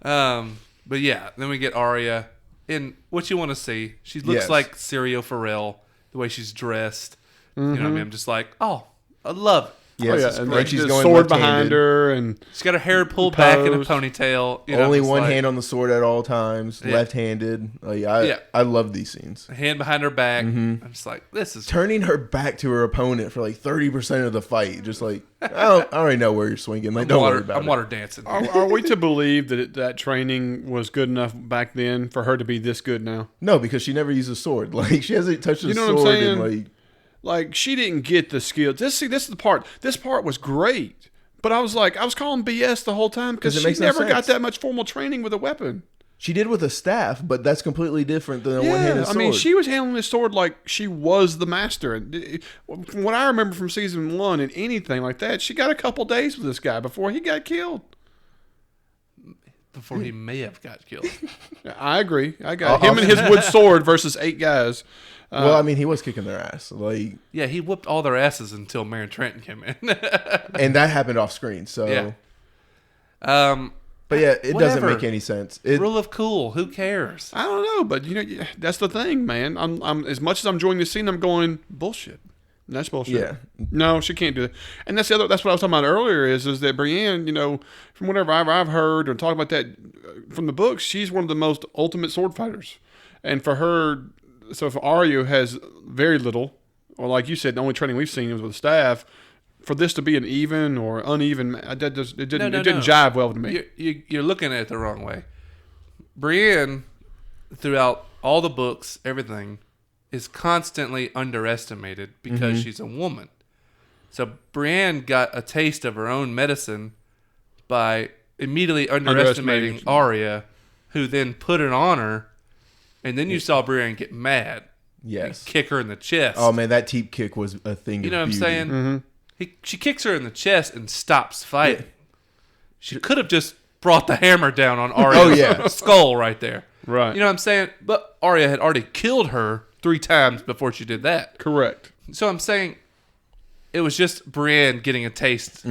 Yeah. But yeah, then we get Arya in what you want to see. She looks like Syrio Farrell, the way she's dressed. You know what I mean? I'm just like, oh, I love it. Yes, and and she's the going sword left-handed. behind her, and She's got her hair pulled back in a Pose. ponytail. You know, Only just one like, hand on the sword at all times, left-handed. Like I love these scenes. a hand behind her back. I'm just like, this is Turning her back to her opponent for like 30% of the fight, just like I already know where you're swinging. Like don't worry about I'm it. water dancing. are we to believe that that training was good enough back then for her to be this good now? No, because she never used a sword. Like she hasn't touched a You know what I'm sword saying? in Like she didn't get the skill. This is the part. This part was great, but I was calling BS the whole time because it she makes no never got sense. that much formal training with a weapon. she did with a staff, but that's completely different than a one-handed I sword. mean, she was handling the sword like she was the master. And from what I remember from season 1 and anything like that, she got a couple days with this guy before he got killed. Before he may have got killed. I agree. I got him and his wood sword versus 8 guys. Well, I mean, he was kicking their ass, like, Yeah, he whooped all their asses until Mary Trenton came in. and that happened off screen. So, Yeah. but yeah, it doesn't Whatever. make any sense. It, Rule of cool. Who cares? I don't know, but that's the thing, man. I'm as much as I'm enjoying this scene, I'm going bullshit. That's bullshit. Yeah. No, she can't do that. And that's what I was talking about earlier. Is that Brienne? From whatever I've heard or talked about that from the books, she's one of the most ultimate sword fighters. And for her, so if Arya has very little, or like you said, the only training we've seen was with staff. For this to be an even or uneven, it didn't jive well with me. You're looking at it the wrong way. Brienne, throughout all the books, everything, is constantly underestimated because she's a woman. So Brienne got a taste of her own medicine by immediately underestimating Arya, who then put it on her, and then you saw Brienne get mad. yes. And kick her in the chest. Oh man, that teep kick was a thing. You know of what I'm beauty. saying? She kicks her in the chest and stops fighting. She could have just brought the hammer down on Arya's skull right there. Right. You know what I'm saying? But Arya had already killed her 3 times before she did that. Correct. So I'm saying it was just Brienne getting a taste,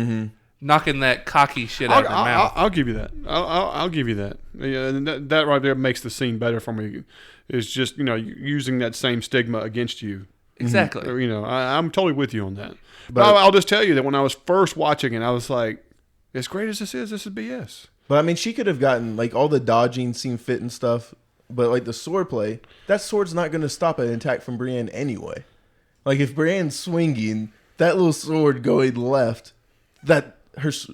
knocking that cocky shit out of her mouth. I'll give you that. I'll give you that. Yeah, and that right there makes the scene better for me. Is just using that same stigma against you. Exactly. I'm totally with you on that. But But I'll just tell you that when I was first watching it, I was like, as great as this is BS. But I mean, she could have gotten like all the dodging seemed fit and stuff, but like the sword play, that sword's not going to stop an attack from Brienne anyway. Like if Brienne's swinging, that little sword going left, that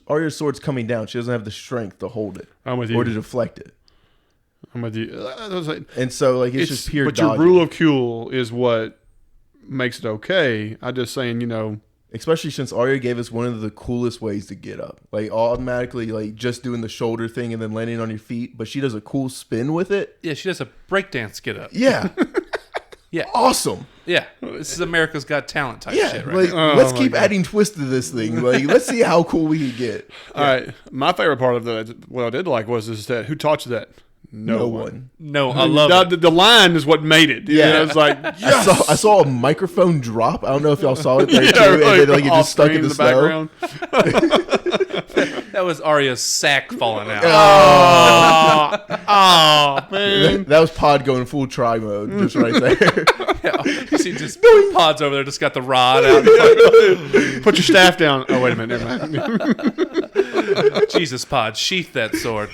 Arya's sword's coming down. She doesn't have the strength to hold it I'm with you. or to deflect it. I'm with you. And so like it's just pure But dodging. your rule of cool is what makes it okay. I'm just saying, Especially since Arya gave us one of the coolest ways to get up. Like automatically like just doing the shoulder thing and then landing on your feet, but she does a cool spin with it. Yeah, she does a breakdance get up. Yeah. Yeah. Awesome. Yeah. This is America's Got Talent type Yeah. shit right Like now. let's my keep God. adding twists to this thing. Like let's see how cool we can get. All right. My favorite part of what I did like was that who taught you that? No one. No, I love it. The line is what made it. Yeah. It's like, yes! I saw a microphone drop. I don't know if y'all saw it there Yeah, too. And then like it off just stuck screen in the snow. background. That was Arya's sack falling out. Oh, man. That was Pod going full try mode just right there. Yeah, you see just Pod's over there, just got the rod out. Put your staff down. Oh, wait a minute. Never mind. Jesus, Pod, sheath that sword.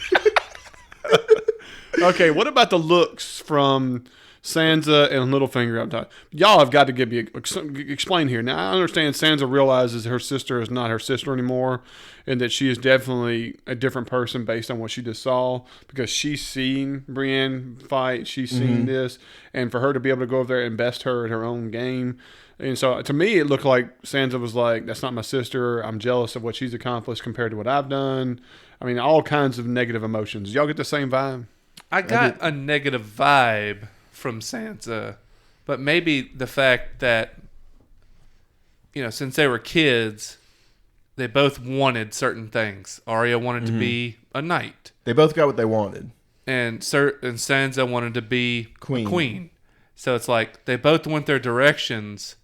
Okay, what about the looks from Sansa and Littlefinger up top? Y'all have got to give me explain here. Now, I understand Sansa realizes her sister is not her sister anymore, and that she is definitely a different person based on what she just saw, because she's seen Brienne fight, she's seen this, and for her to be able to go over there and best her at her own game. And so, to me, it looked like Sansa was like, that's not my sister. I'm jealous of what she's accomplished compared to what I've done. I mean, all kinds of negative emotions. Y'all get the same vibe? I got a negative vibe from Sansa, but maybe the fact that, since they were kids, they both wanted certain things. Arya wanted to be a knight. They both got what they wanted. And Sansa wanted to be Queen. a queen. So it's like they both went their directions.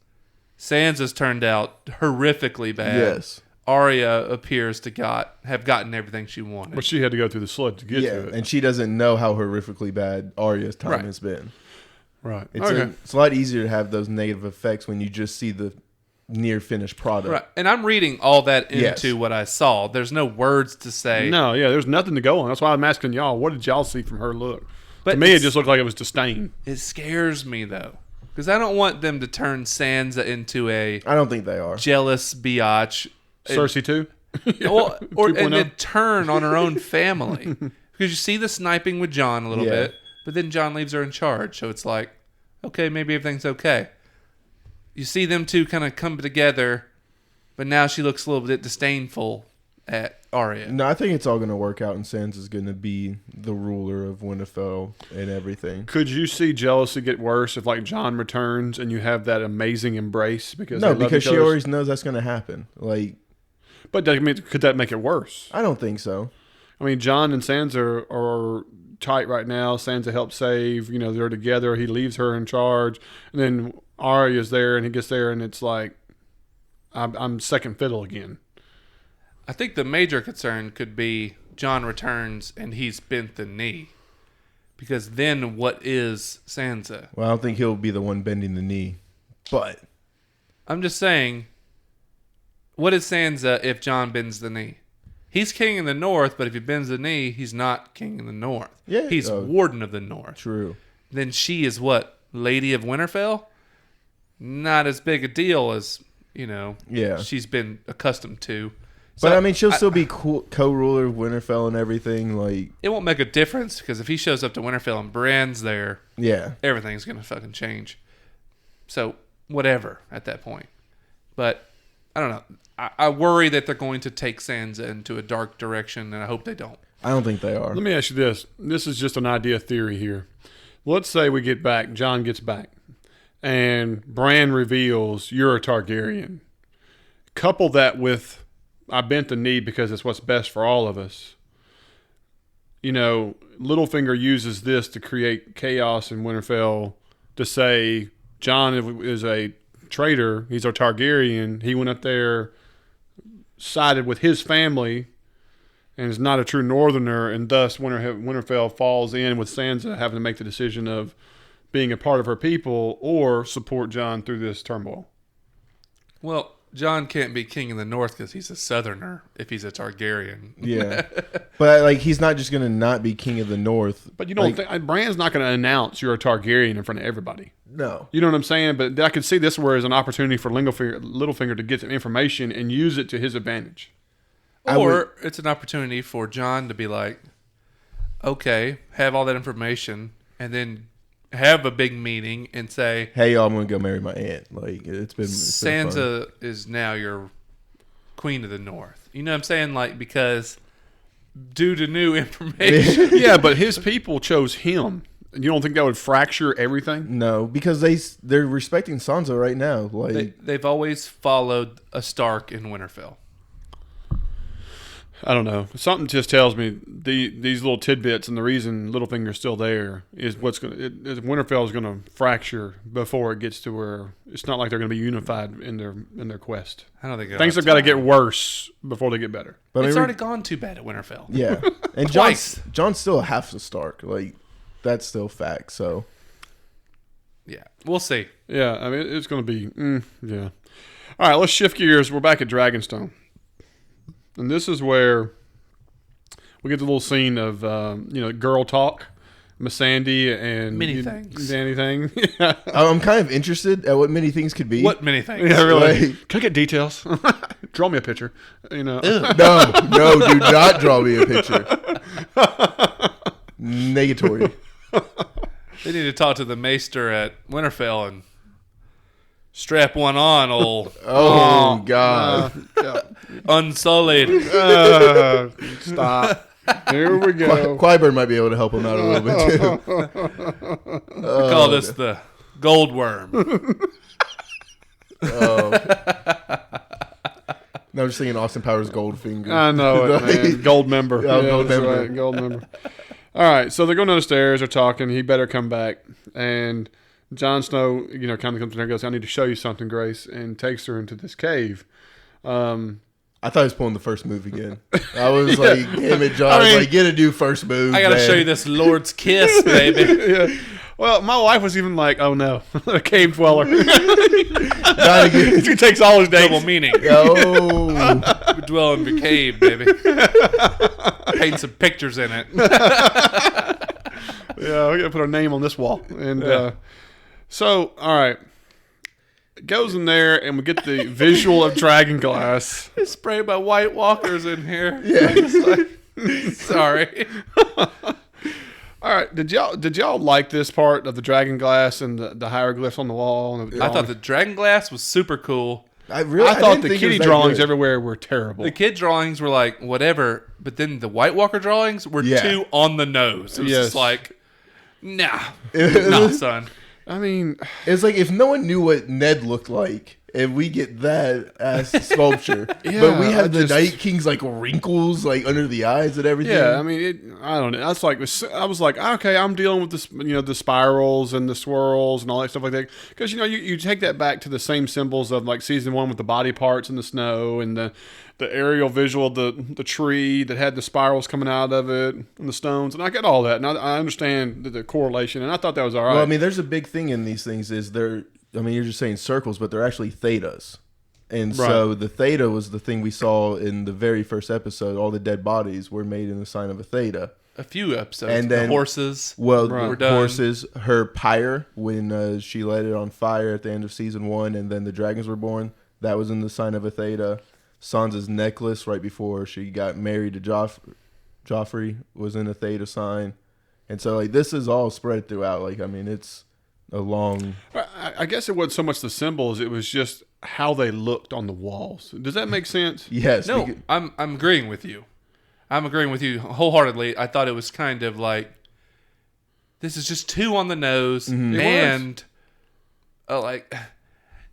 Sansa's turned out horrifically bad. Yes. Arya appears to have gotten everything she wanted. But she had to go through the slud to get to it. And she doesn't know how horrifically bad Arya's time Right. has been. Right. It's a lot easier to have those negative effects when you just see the near finished product. Right. And I'm reading all that into Yes. what I saw. There's no words to say. No, yeah, there's nothing to go on. That's why I'm asking y'all, what did y'all see from her look? But to me, it just looked like it was disdain. It scares me, though. Because I don't want them to turn Sansa into a I don't think they are. jealous biatch. Cersei, too? Or 2.0. and then turn on her own family. Because you see the sniping with Jon a little Yeah. bit, but then Jon leaves her in charge. So it's like, okay, maybe everything's okay. You see them two kind of come together, but now she looks a little bit disdainful at Arya. No, I think it's all going to work out, and Sansa's going to be the ruler of Winterfell and everything. Could you see jealousy get worse if, like, Jon returns and you have that amazing embrace? Because No, they love because each she other? always knows that's going to happen. Like, But could that make it worse? I don't think so. I mean, Jon and Sansa are tight right now. Sansa helps save. They're together. He leaves her in charge. And then Arya's there, and he gets there, and it's like, I'm second fiddle again. I think the major concern could be Jon returns and he's bent the knee. Because then what is Sansa? Well, I don't think he'll be the one bending the knee. But I'm just saying, what is Sansa if Jon bends the knee? He's king in the north, but if he bends the knee, he's not king in the north. Yeah. He's warden of the north. true. Then she is what? Lady of Winterfell? Not as big a deal as, Yeah. she's been accustomed to. But So, I mean, she'll still be co-ruler of Winterfell and everything. Like, it won't make a difference because if he shows up to Winterfell and Bran's there, yeah. everything's going to fucking change. So, whatever at that point. But, I don't know. I worry that they're going to take Sansa into a dark direction, and I hope they don't. I don't think they are. Let me ask you this. This is just an idea theory here. Let's say we get back, Jon gets back, and Bran reveals you're a Targaryen. Couple that with I bent the knee because it's what's best for all of us. You know, Littlefinger uses this to create chaos in Winterfell to say Jon is a traitor. He's a Targaryen. He went up there, sided with his family, and is not a true Northerner, and thus Winterfell falls in with Sansa having to make the decision of being a part of her people or support Jon through this turmoil. Well, Jon can't be king in the North because he's a Southerner if he's a Targaryen. Yeah. But, like, he's not just going to not be king of the North. But you don't think Bran's not going to announce you're a Targaryen in front of everybody. No. You know what I'm saying? But I could see this where as an opportunity for Littlefinger to get some information and use it to his advantage. Or it's an opportunity for Jon to be like, okay, have all that information, and then have a big meeting and say, hey, y'all, I'm going to go marry my aunt. Like, it's been Sansa fun. is now your queen of the North. You know what I'm saying? Like, because due to new information. Yeah, but his people chose him. You don't think that would fracture everything? No, because they're respecting Sansa right now. Like They've always followed a Stark in Winterfell. I don't know. Something just tells me these little tidbits and the reason Littlefinger's still there is Winterfell is going to fracture before it gets to where it's not like they're going to be unified in their quest. I don't think things have got to get worse before they get better. But it's already gone too bad at Winterfell. Yeah, and Jon's still half a Stark. Like that's still fact. So yeah, we'll see. Yeah, I mean it's going to be yeah. All right, let's shift gears. We're back at Dragonstone. And this is where we get the little scene of, girl talk, Missandei and many things. Dany thing. I'm kind of interested at what many things could be. What many things? Yeah, really. Like, can I get details? Draw me a picture. You know. No, do not draw me a picture. Negatory. They need to talk to the maester at Winterfell and strap one on, old. Oh, God. Unsullied. Stop. Here we go. Qyburn might be able to help him out a little bit, too. We call this the gold worm. No, I'm just thinking Austin Powers Goldfinger. I know it, man. Gold member. Yeah, gold member. Right, gold member. All right, so they're going down the stairs. They're talking. He better come back. And Jon Snow, kind of comes in there and goes, I need to show you something, Grace, and takes her into this cave. I thought he was pulling the first move again. I was like, damn it, Jon. I was like, get a new first move. I got to show you this Lord's kiss, baby. Yeah. Well, my wife was even like, oh, no, a cave dweller. She takes all his dates. Double meaning. Oh. We dwell in the cave, baby. Paint some pictures in it. Yeah, we got to put our name on this wall. And so, all right. Goes in there, and we get the visual of Dragonglass. It's sprayed by White Walkers in here. Yeah. Sorry. All right, did y'all like this part of the Dragonglass and the hieroglyphs on the wall? And I thought the Dragonglass was super cool. I thought the kitty drawings everywhere were terrible. The kid drawings were like whatever, but then the White Walker drawings were too on the nose. It was just like, nah, son. I mean, it's like if no one knew what Ned looked like, and we get that as sculpture, but we have the Night King's like wrinkles like under the eyes and everything. Yeah, I mean, I don't know. That's like I was like, okay, I'm dealing with this, the spirals and the swirls and all that stuff like that. Because you take that back to the same symbols of like season 1 with the body parts and the snow and the aerial visual of the tree that had the spirals coming out of it and the stones, and I get all that, and I understand the correlation, and I thought that was all right. Well, I mean, there's a big thing in these things is you're just saying circles, but they're actually thetas. And so the theta was the thing we saw in the very first episode. All the dead bodies were made in the sign of a theta. A few episodes. And then the horses. Well, were the done. horses, her pyre, when she let it on fire at the end of season 1, and then the dragons were born, that was in the sign of a theta. Sansa's necklace right before she got married to Joffrey was in a theta sign. And so, like, this is all spread throughout. Like, I mean, it's a long... I guess it wasn't so much the symbols, it was just how they looked on the walls. Does that make sense? Yes. No, I'm agreeing with you. I'm agreeing with you wholeheartedly. I thought it was kind of like, this is just too on the nose, and like,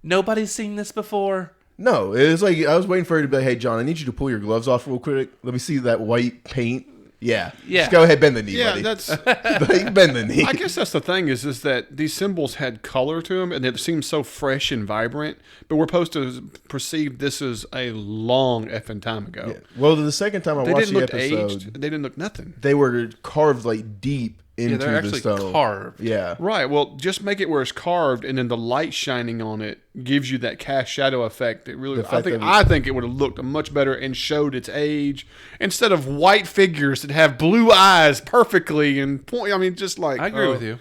nobody's seen this before. No, it was like I was waiting for her to be like, "Hey, John, I need you to pull your gloves off real quick. Let me see that white paint." Yeah. Just go ahead, bend the knee, buddy. That's. Like, bend the knee. I guess that's the thing is that these symbols had color to them and it seemed so fresh and vibrant, but we're supposed to perceive this as a long effing time ago. Yeah. Well, the second time I They watched didn't the look episode, aged. They didn't look nothing. they were carved like deep into they're the actually stone. carved. Yeah. Right. Well, just make it where it's carved, and then the light shining on it gives you that cast shadow effect. It really, I think it would have looked much better and showed its age instead of white figures that have blue eyes perfectly and point. I mean, just like I agree with you.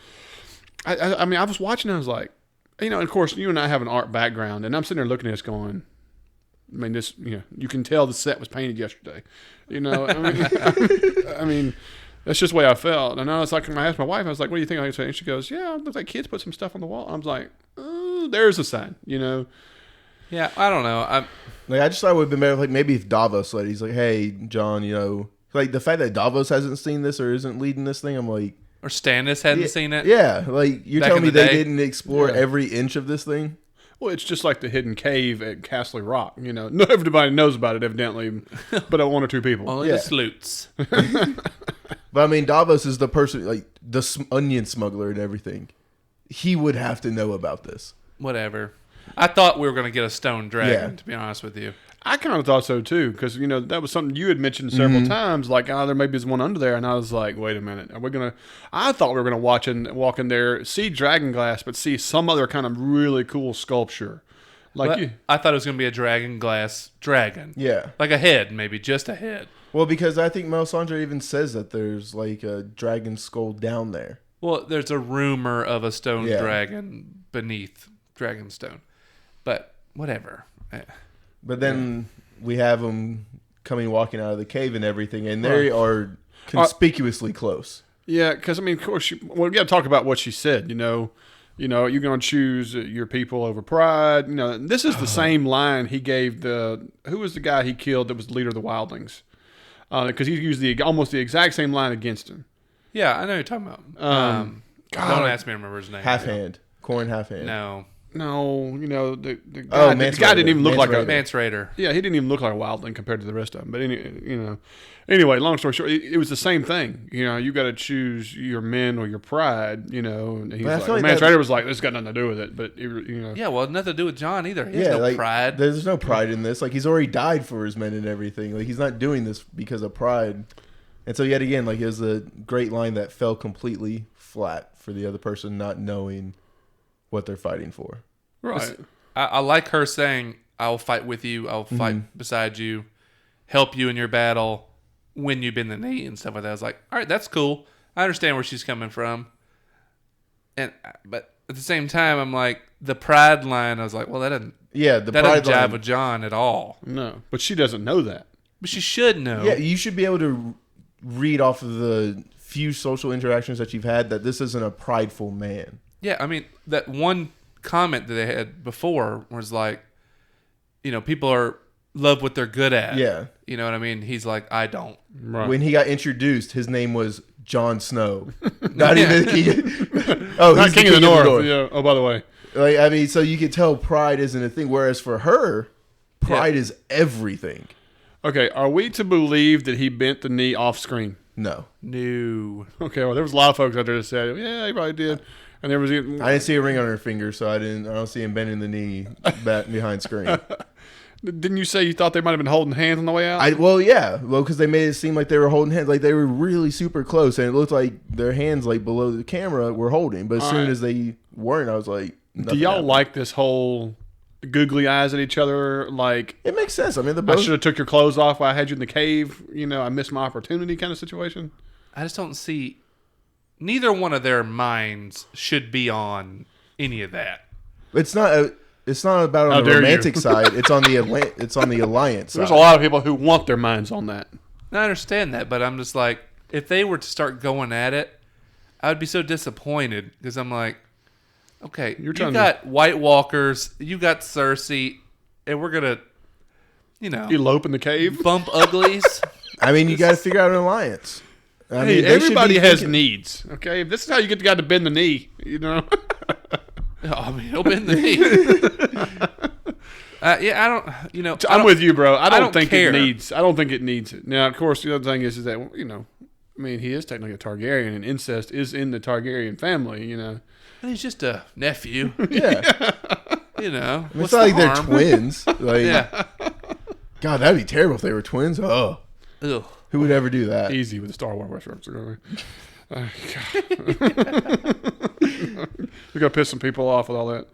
I mean, I was watching. I was like, and of course, you and I have an art background, and I'm sitting there looking at this, going, I mean, this, you can tell the set was painted yesterday. I mean. That's just the way I felt. And I was like, I asked my wife, I was like, what do you think I say? And she goes, yeah, it looks like kids put some stuff on the wall. I was like, oh, there's a sign, Yeah, I don't know. I just thought it would have been better, like maybe if Davos let he's like, hey, John, like the fact that Davos hasn't seen this or isn't leading this thing, I'm like, Or Stannis hadn't seen it. Yeah, like you're Back telling in me the they day? didn't explore every inch of this thing? Well, it's just like the hidden cave at Castle Rock. No, everybody knows about it, evidently, but one or two people. Only the sleuts. But I mean, Davos is the person, like the onion smuggler and everything. He would have to know about this. Whatever. I thought we were going to get a stone dragon, Yeah. to be honest with you. I kind of thought so too, because that was something you had mentioned several times. Like, there maybe is one under there, and I was like, wait a minute, I thought we were gonna walk in there, see dragon glass, but see some other kind of really cool sculpture. Like I thought it was going to be a dragon glass dragon. Yeah. Like a head, maybe just a head. Well, because I think Melisandre even says that there's like a dragon skull down there. Well, there's a rumor of a stone dragon beneath Dragonstone, but whatever. But then we have them walking out of the cave and everything, and they are conspicuously close. Yeah, because of course, we got to talk about what she said. You're going to choose your people over pride. This is the same line he gave who was the guy he killed that was the leader of the wildlings? Because he used almost the exact same line against him. Yeah, I know what you're talking about. Don't ask me to remember his name. Half hand. Corn half hand. No, the guy, the guy didn't even look like a Mance Raider. Yeah, he didn't even look like a wildling compared to the rest of them. But anyway, long story short, it was the same thing. You got to choose your men or your pride. And he's like, Mance Raider was like, this got nothing to do with it. But yeah, well, nothing to do with John either. He has no pride. There's no pride in this. Like, he's already died for his men and everything. Like, he's not doing this because of pride. And so yet again, like, it was a great line that fell completely flat for the other person not knowing what they're fighting for. Right. I like her saying, I'll fight with you. I'll fight beside you, help you in your battle, win you bend the knee and stuff like that. I was like, all right, that's cool. I understand where she's coming from. But at the same time, I'm like, the pride line, I was like, well, that doesn't jive with John at all. No, but she doesn't know that. But she should know. Yeah, you should be able to read off of the few social interactions that you've had that this isn't a prideful man. Yeah, I mean, that one comment that they had before was like, people are love what they're good at. Yeah. You know what I mean? He's like, I don't. Right. When he got introduced, his name was Jon Snow. Not even he's King of the North. Yeah. Oh, by the way. Like, I mean, so you could tell pride isn't a thing. Whereas for her, pride is everything. Okay, are we to believe that he bent the knee off screen? No. Okay, well, there was a lot of folks out there that said, yeah, he probably did. And there was even, I didn't see a ring on her finger, so I don't see him bending the knee back behind screen. Didn't you say you thought they might have been holding hands on the way out? Because they made it seem like they were holding hands, like they were really super close, and it looked like their hands, like below the camera, were holding. But as soon as they weren't, I was like, do y'all happened. like this whole googly eyes at each other? Like, it makes sense. I mean, I should have took your clothes off while I had you in the cave. I missed my opportunity kind of situation. I just don't see. Neither one of their minds should be on any of that. It's not about on the romantic side. It's on the alliance side. There's a lot of people who want their minds on that. I understand that, but I'm just like, if they were to start going at it, I would be so disappointed because I'm like, okay, you got White Walkers, you got Cersei, and we're gonna, elope in the cave, bump uglies. I mean, you got to figure out an alliance. I mean, everybody has needs. Okay, if this is how you get the guy to bend the knee, I mean, he'll bend the knee. Yeah, I don't. You know, I'm with you, bro. I don't think care. it needs. I don't think it needs it. Now, of course, the other thing is that I mean, he is technically a Targaryen, and incest is in the Targaryen family. He's just a nephew. Yeah. You know, I mean, it's not like they're twins. Like, Yeah. God, that'd be terrible if they were twins. Oh, Ugh. who would ever do that? Easy with the Star Wars reference. We're gonna piss some people off with all that.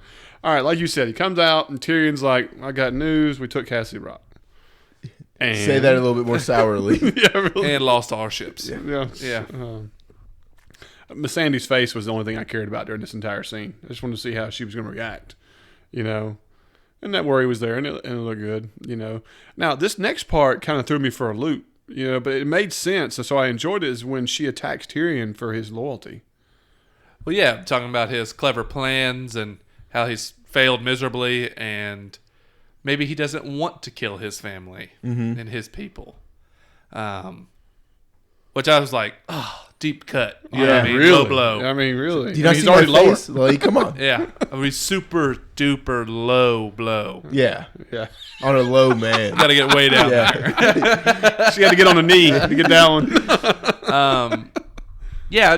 All right, like you said, he comes out and Tyrion's like, "I got news. We took Castle Rock." And Say that a little bit more sourly. yeah, really. And lost all ships. Yeah. Miss Sandy's face was the only thing I cared about during this entire scene. I just wanted to see how she was going to react, And that worry was there, and it looked good, Now, this next part kind of threw me for a loop, but it made sense, and so I enjoyed it, is when she attacks Tyrion for his loyalty. Well, yeah, talking about his clever plans and how he's failed miserably, and maybe he doesn't want to kill his family and his people. Which I was like, deep cut. You know what I mean? Really? Low blow. I mean, really. Do you not He's see already my lower. face? Like, come on. Yeah. I mean, super duper low blow. Yeah. Yeah. On a low man. Got to get way down there. Yeah. She had to get on a knee to get that one. Yeah,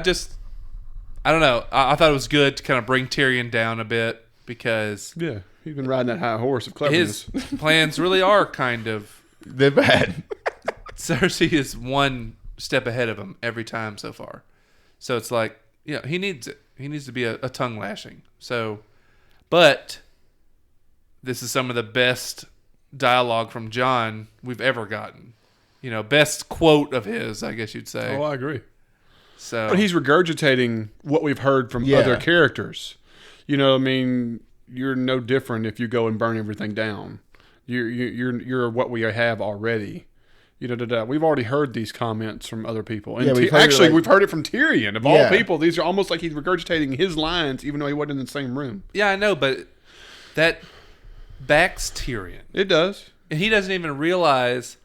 I don't know. I thought it was good to kind of bring Tyrion down a bit because Yeah. He's been riding that high horse of cleverness. his plans really are kind of. They're bad. Cersei is one step ahead of him every time so far. So it's like, he needs it. He needs to be a tongue lashing. So, but this is some of the best dialogue from Jon we've ever gotten. Best quote of his, I guess you'd say. Oh, I agree. So, But he's regurgitating what we've heard from other characters. I mean, you're no different if you go and burn everything down. You're what we have already. We've already heard these comments from other people. And we've heard it from Tyrion. Of all people, these are almost like he's regurgitating his lines, even though he wasn't in the same room. yeah, I know, but that backs Tyrion. It does. And he doesn't even realize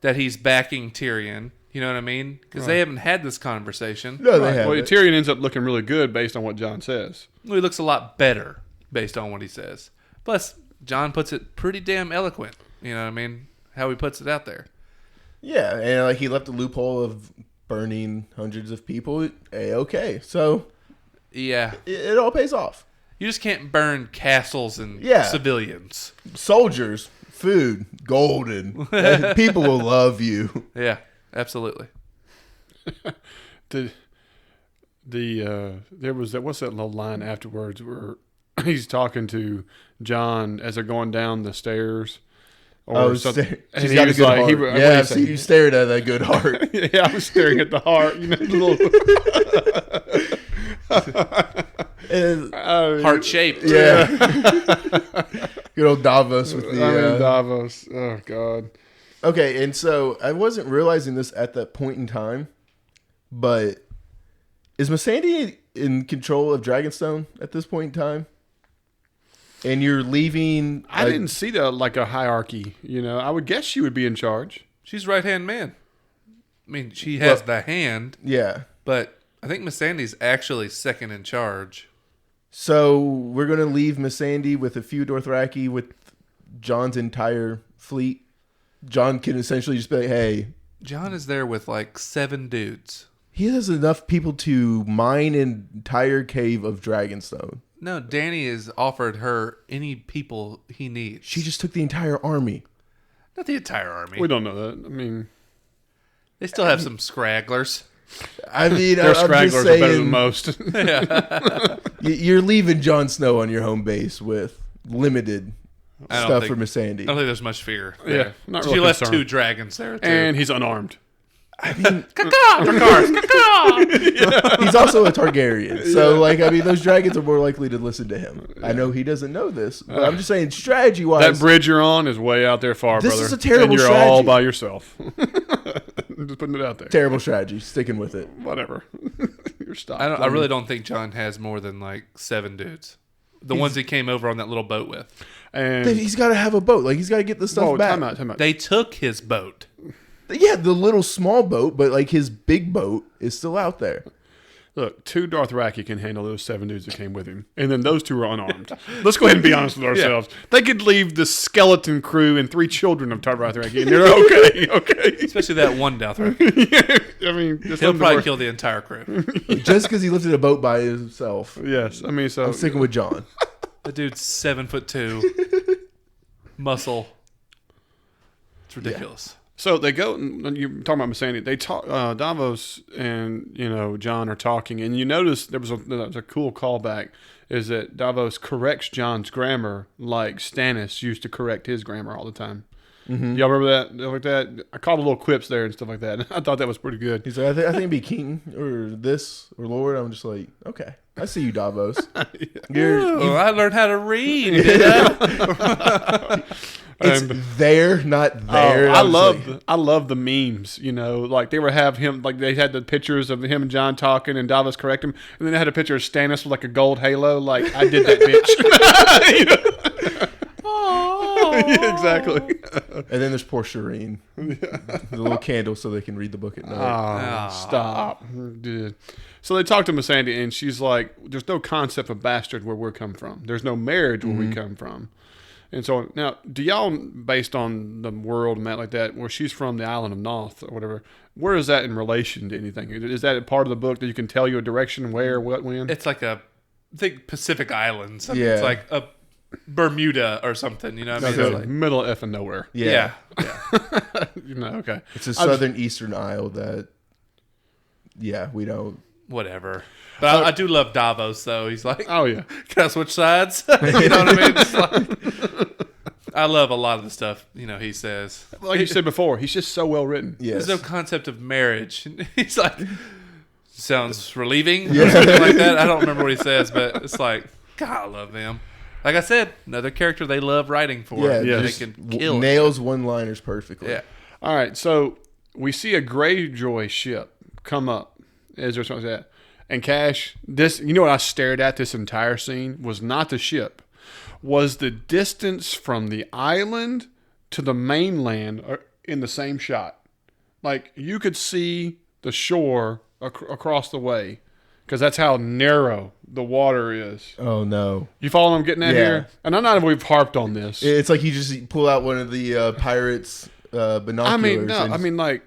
that he's backing Tyrion. You know what I mean? Because they haven't had this conversation. No, they haven't. Well, Tyrion ends up looking really good based on what Jon says. Well, he looks a lot better based on what he says. Plus, Jon puts it pretty damn eloquent. You know what I mean? How he puts it out there. Yeah, and he left a loophole of burning hundreds of people. Okay, so Yeah. it all pays off. You just can't burn castles and civilians. Soldiers, food, golden. People will love you. Yeah, absolutely. There was that. What's that little line afterwards where he's talking to Jon as they're going down the stairs? Something. And She's he got a was good like, heart. Yeah, so you stared at that good heart. Yeah, I was staring at the heart. Heart shaped. Yeah. Good old Davos with the... Davos. Oh, God. Okay, and so I wasn't realizing this at that point in time, but is Missandei in control of Dragonstone at this point in time? And you're leaving... I didn't see a hierarchy. I would guess she would be in charge. She's right-hand man. I mean, she has the hand. Yeah. But I think Missandei's actually second in charge. So we're going to leave Missandei with a few Dothraki with Jon's entire fleet. Jon can essentially just be like, hey... Jon is there with 7 dudes. He has enough people to mine an entire cave of Dragonstone. No, Dany has offered her any people he needs. She just took the entire army. Not the entire army. We don't know that. I mean... They still have some scragglers. I mean, Their I'm scragglers just saying, are better than most. You're leaving Jon Snow on your home base with limited stuff for Missandei. I don't think there's much fear. Yeah, not She really left concerned. 2 dragons there, too. And he's unarmed. I mean, Caw-caw! he's also a Targaryen. So, those dragons are more likely to listen to him. I know he doesn't know this, but I'm just saying, strategy-wise... That bridge you're on is way out there far, This brother. is a terrible and you're strategy. all by yourself. Just putting it out there. Terrible strategy. Sticking with it. Whatever. You're stopped. I really don't think Jon has more than 7 dudes. The ones he came over on that little boat with. And But he's got to have a boat. He's got to get the stuff back. Time out. They took his boat. Yeah, the little small boat, but his big boat is still out there. Look, 2 Dothraki can handle those 7 dudes that came with him. And then those 2 are unarmed. Let's go ahead and be honest with ourselves. They could leave the skeleton crew and 3 children of Dothraki, and they're okay. Okay. Especially that one Dothraki. I mean, He'll probably kill the entire crew. Just because he lifted a boat by himself. Yes. I mean, so. I'm sticking with John. The dude's 7'2", muscle. It's ridiculous. So they go, and you're talking about Missandei. They talk, Davos and, John are talking, and you notice there was a cool callback, is that Davos corrects John's grammar like Stannis used to correct his grammar all the time. Mm-hmm. Y'all remember that? Like that? I caught a little quips there and stuff like that. I thought that was pretty good. He's like, I think it'd be king or this or Lord. I'm just like, okay, I see you, Davos. I learned how to read. Did I? It's there, not there. I love the memes. Like they would have him, like they had the pictures of him and John talking, and Davos correct him, and then they had a picture of Stannis with like a gold halo. Like I did that bitch. Yeah, exactly. And then there's poor Shireen, the little candle, so they can read the book at night. Stop, dude. So they talk to Missandei, and she's like, "There's no concept of bastard where we come from. There's no marriage where we come from." And so now, do y'all, based on the world and that like that, where she's from, the island of Noth or whatever, where is that in relation to anything? Is that a part of the book that you can tell you a direction, where, what, when? It's like I think Pacific Islands. I mean, it's like a Bermuda or something. You know what I mean? So It's like, middle of effing nowhere. yeah. Okay. It's a southern eastern isle that, we don't. Whatever. But I do love Davos, though. He's like, oh, yeah. Can I switch sides? You know what I mean? It's like, I love a lot of the stuff, he says. Like you said before, he's just so well written. Yes. There's no concept of marriage. He's like, sounds relieving or something like that. I don't remember what he says, but it's like, God, I love them. Like I said, another character they love writing for. Yeah, They can kill nails one-liners perfectly. Yeah. All right, so we see a Greyjoy ship come up. Is there something like that? And Cash, what I stared at this entire scene was not the ship, was the distance from the island to the mainland in the same shot. Like you could see the shore across the way, because that's how narrow the water is. Oh no! You follow what I'm getting at here? And I know we've harped on this. It's like you just pull out one of the pirates' binoculars. I mean, no.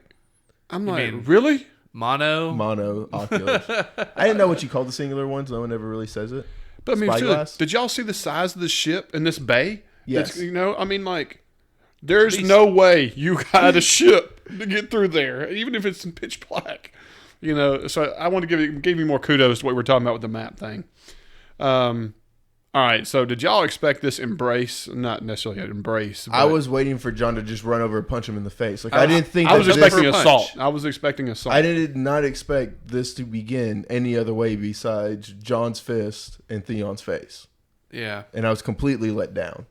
I'm like, really? Mono oculars. I didn't know what you called the singular ones. No one ever really says it. But I mean, Spyglass? did y'all see the size of the ship in this bay? Yes. There's no way you got a ship to get through there, even if it's in pitch black. So I want to give you more kudos to what we were talking about with the map thing. All right, so did y'all expect this embrace? Not necessarily an embrace. I was waiting for John to just run over and punch him in the face. Like I didn't think. I was expecting assault. assault. I did not expect this to begin any other way besides John's fist and Theon's face. Yeah, and I was completely let down.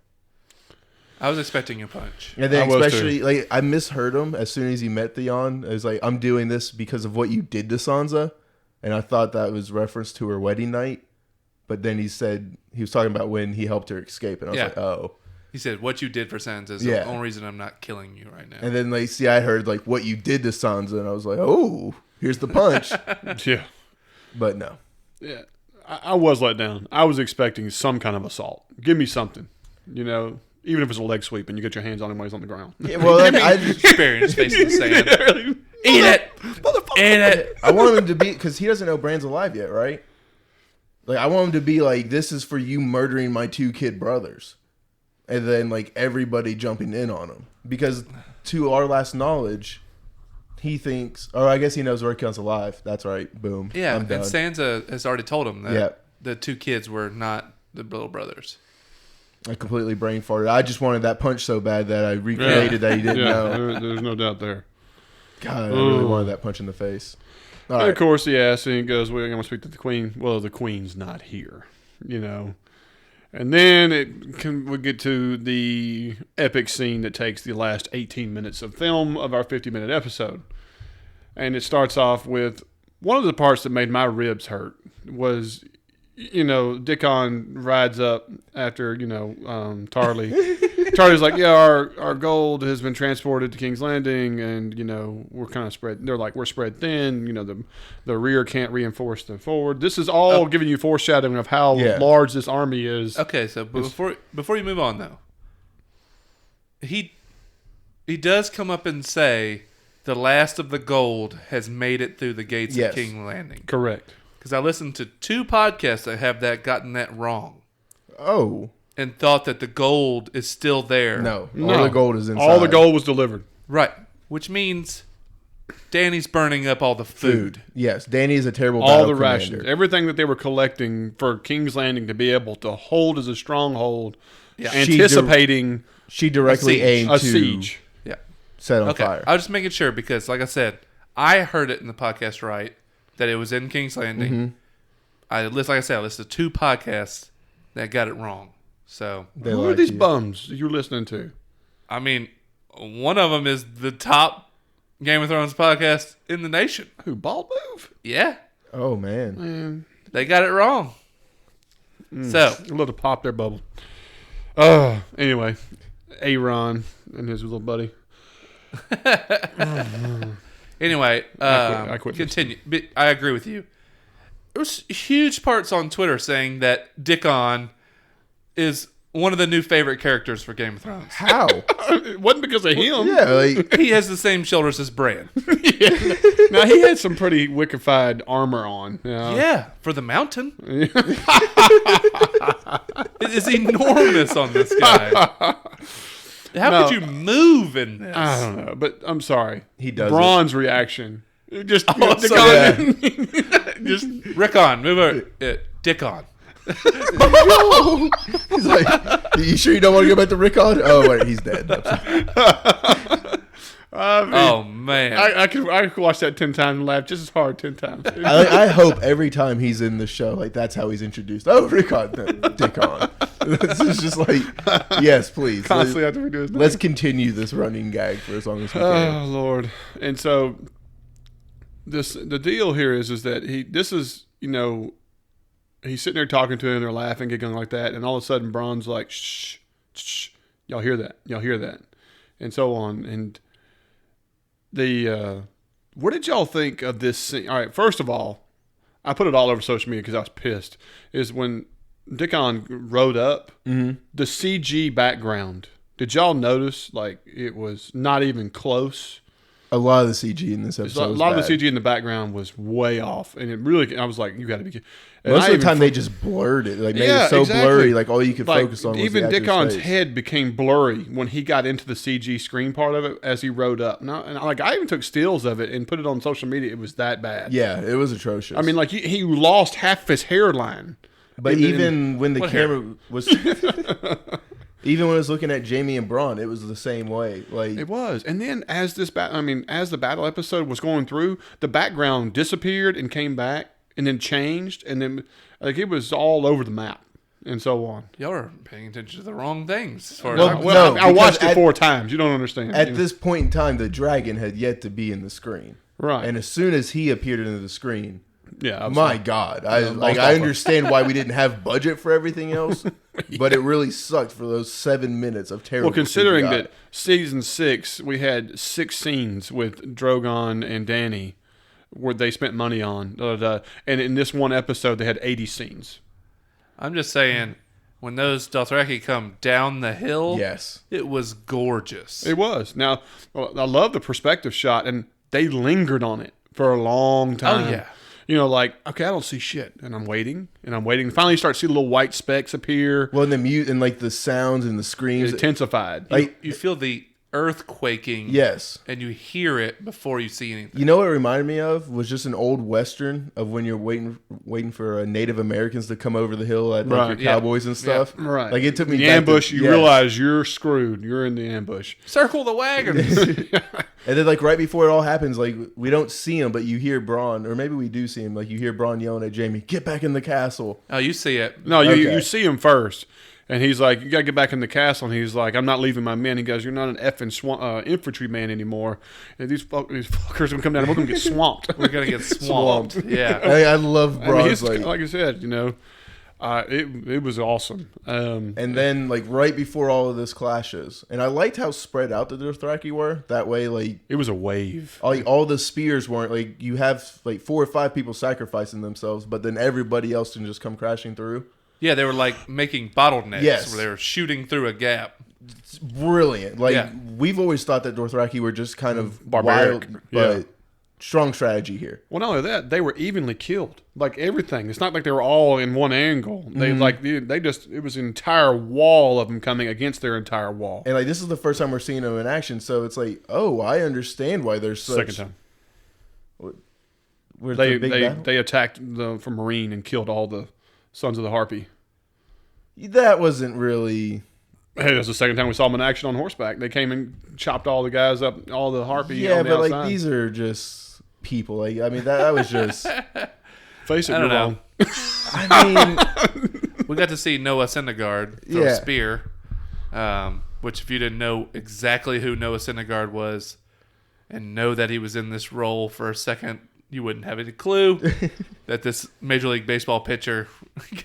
I was expecting a punch. And then especially, I misheard him as soon as he met Theon. It was like, I'm doing this because of what you did to Sansa. And I thought that was reference to her wedding night. But then he said, he was talking about when he helped her escape. And I was like, oh. He said, what you did for Sansa is the only reason I'm not killing you right now. And then, I heard, what you did to Sansa. And I was like, oh, here's the punch. Yeah. But no. Yeah. I was let down. I was expecting some kind of assault. Give me something. Even if it's a leg sweep and you get your hands on him while he's on the ground. Yeah, well, I just burying his face in the sand. Eat it! Motherfucker! Eat it! I want him to be, because he doesn't know Bran's alive yet, right? I want him to be like, this is for you murdering my 2 kid brothers. And then, everybody jumping in on him. Because to our last knowledge, he thinks, or I guess he knows Raycon's alive. That's right. Boom. Yeah, I'm and done. Sansa has already told him that the 2 kids were not the little brothers. I completely brain farted. I just wanted that punch so bad that I recreated that he didn't know. There's no doubt there. God, I really wanted that punch in the face. And of course, he asks, and he goes, "We're going to speak to the queen." Well, the queen's not here, And then we get to the epic scene that takes the last 18 minutes of film of our 50-minute episode. And it starts off with one of the parts that made my ribs hurt was, Dickon rides up after, Tarly Charlie's like, yeah, our gold has been transported to King's Landing, and we're kind of spread. They're like, we're spread thin. The rear can't reinforce the forward. This is all giving you foreshadowing of how large this army is. Okay, so before you move on though, he does come up and say the last of the gold has made it through the gates of King's Landing. Correct. Because I listened to 2 podcasts that have gotten that wrong. Oh. And thought that the gold is still there. No. All the gold is inside. All the gold was delivered. Right. Which means Dany's burning up all the food. Yes. Dany is a terrible all battle the rations. Everything that they were collecting for King's Landing to be able to hold as a stronghold, anticipating she directly aimed a to siege. Yeah. Set on fire. I was just making sure because, like I said, I heard it in the podcast right that it was in King's Landing. I listened to 2 podcasts that got it wrong. So who are these bums you're listening to? I mean, one of them is the top Game of Thrones podcast in the nation. Who, Bald Move? Yeah. Oh man. They got it wrong. So a little pop their bubble. Anyway, Aaron and his little buddy. Anyway, I quit. Continue. But I agree with you. There was huge parts on Twitter saying that Dickon is one of the new favorite characters for Game of Thrones. How? It wasn't because of him. Yeah, He has the same shoulders as Bran. Now, he had some pretty wickified armor on. Yeah, for the mountain. It is enormous on this guy. How could you move in this? I don't know, but I'm sorry. He does Braun's reaction. Just, just Rickon, move over. Dickon. He's like, you sure you don't want to go back to Rickon? Oh, wait, he's dead. I mean, Oh man, I could watch that 10 times and laugh just as hard 10 times. I hope every time he's in the show, like that's how he's introduced. Oh, Rickon, Dickon. This is just like, yes, please. Constantly have to redo his name. Let's continue this running gag for as long as we can. Oh Lord! And so the deal here is that he's sitting there talking to him, they're laughing, giggling like that, and all of a sudden Braun's like, shh, shh, y'all hear that, and so on. And what did y'all think of this scene? All right, first of all, I put it all over social media because I was pissed. Is when Dickon rode up, the CG background. Did y'all notice? Like, it was not even close. A lot of the CG in this episode. A lot of the CG in the background was way off, and it really. I was like, "You got to be." Most of the time, they just blurred it, like made it so blurry, like all you could focus on was even the Dickon's face. head became blurry when he got into the CG screen part of it as he rode up. I even took stills of it and put it on social media. It was that bad. Yeah, it was atrocious. I mean, like he lost half his hairline. But when the camera was. Even when I was looking at Jaime and Braun, it was the same way. Like it was, and then as the battle episode was going through, the background disappeared and came back, and then changed, and then like it was all over the map, and so on. y'all are paying attention to the wrong things. As far as I watched it 4 times. You don't understand. At this point in time, the dragon had yet to be in the screen, right? And as soon as he appeared into the screen. Yeah, my God! I understand why we didn't have budget for everything else, but it really sucked for those 7 minutes of terrible. Well, considering CGI. that season 6, we had 6 scenes with Drogon and Dany, where they spent money on, and in this one episode, they had 80 scenes. I'm just saying, when those Dothraki come down the hill, yes, it was gorgeous. It was. Now, I love the perspective shot, and they lingered on it for a long time. Oh yeah. Like, okay, I don't see shit, and I'm waiting. Finally, you start to see little white specks appear. Well, and the mute and like the sounds and the screams It intensified. You feel the earth quaking. Yes. And you hear it before you see anything. You know what it reminded me of was just an old Western of when you're waiting for Native Americans to come over the hill at like, your cowboys and stuff. Yeah. Right. Like it took me the back ambush. to, you realize you're screwed. You're in the ambush. Circle the wagons. And then like right before it all happens, like we don't see him, but you hear Braun, or maybe we do see him. Like you hear Braun yelling at Jaime, "Get back in the castle!" Oh, you see it. No, Okay. you see him first. And he's like, "You got to get back in the castle." And he's like, "I'm not leaving my men." He goes, "You're not an effing infantryman anymore. And these fuckers are going to come down and we're going to get swamped." We're going to get swamped. Yeah. I love Braun's like I said, It was awesome. And then, like, right before all of this clashes, and I liked how spread out the Dothraki were. That way, like, it was a wave. all the spears weren't, like, you have, like, 4 or 5 people sacrificing themselves, but then everybody else can just come crashing through. Yeah, they were like making bottlenecks Yes. where they were shooting through a gap. It's brilliant. Like, Yeah. we've always thought that Dothraki were just kind of Barbaric. wild, Yeah. but strong strategy here. Well, not only that, they were evenly killed. Like everything. It's not like they were all in one angle. They they just it was an entire wall of them coming against their entire wall. And, like, this is the first time we're seeing them in action, so it's like, oh, I understand why there's such... Second time. Where's They the big battle? they attacked from Marine and killed all the Sons of the Harpy. That wasn't really... Hey, that's the second time we saw them in action on horseback. They came and chopped all the guys up, all the Harpy. Yeah, on the but, outside. like, these are just people. Like, I mean, that was just... Face it, I you're don't know. wrong. I mean... We got to see Noah Syndergaard throw Yeah. a spear, which if you didn't know exactly who Noah Syndergaard was and know that he was in this role for a second, you wouldn't have any clue that this Major League Baseball pitcher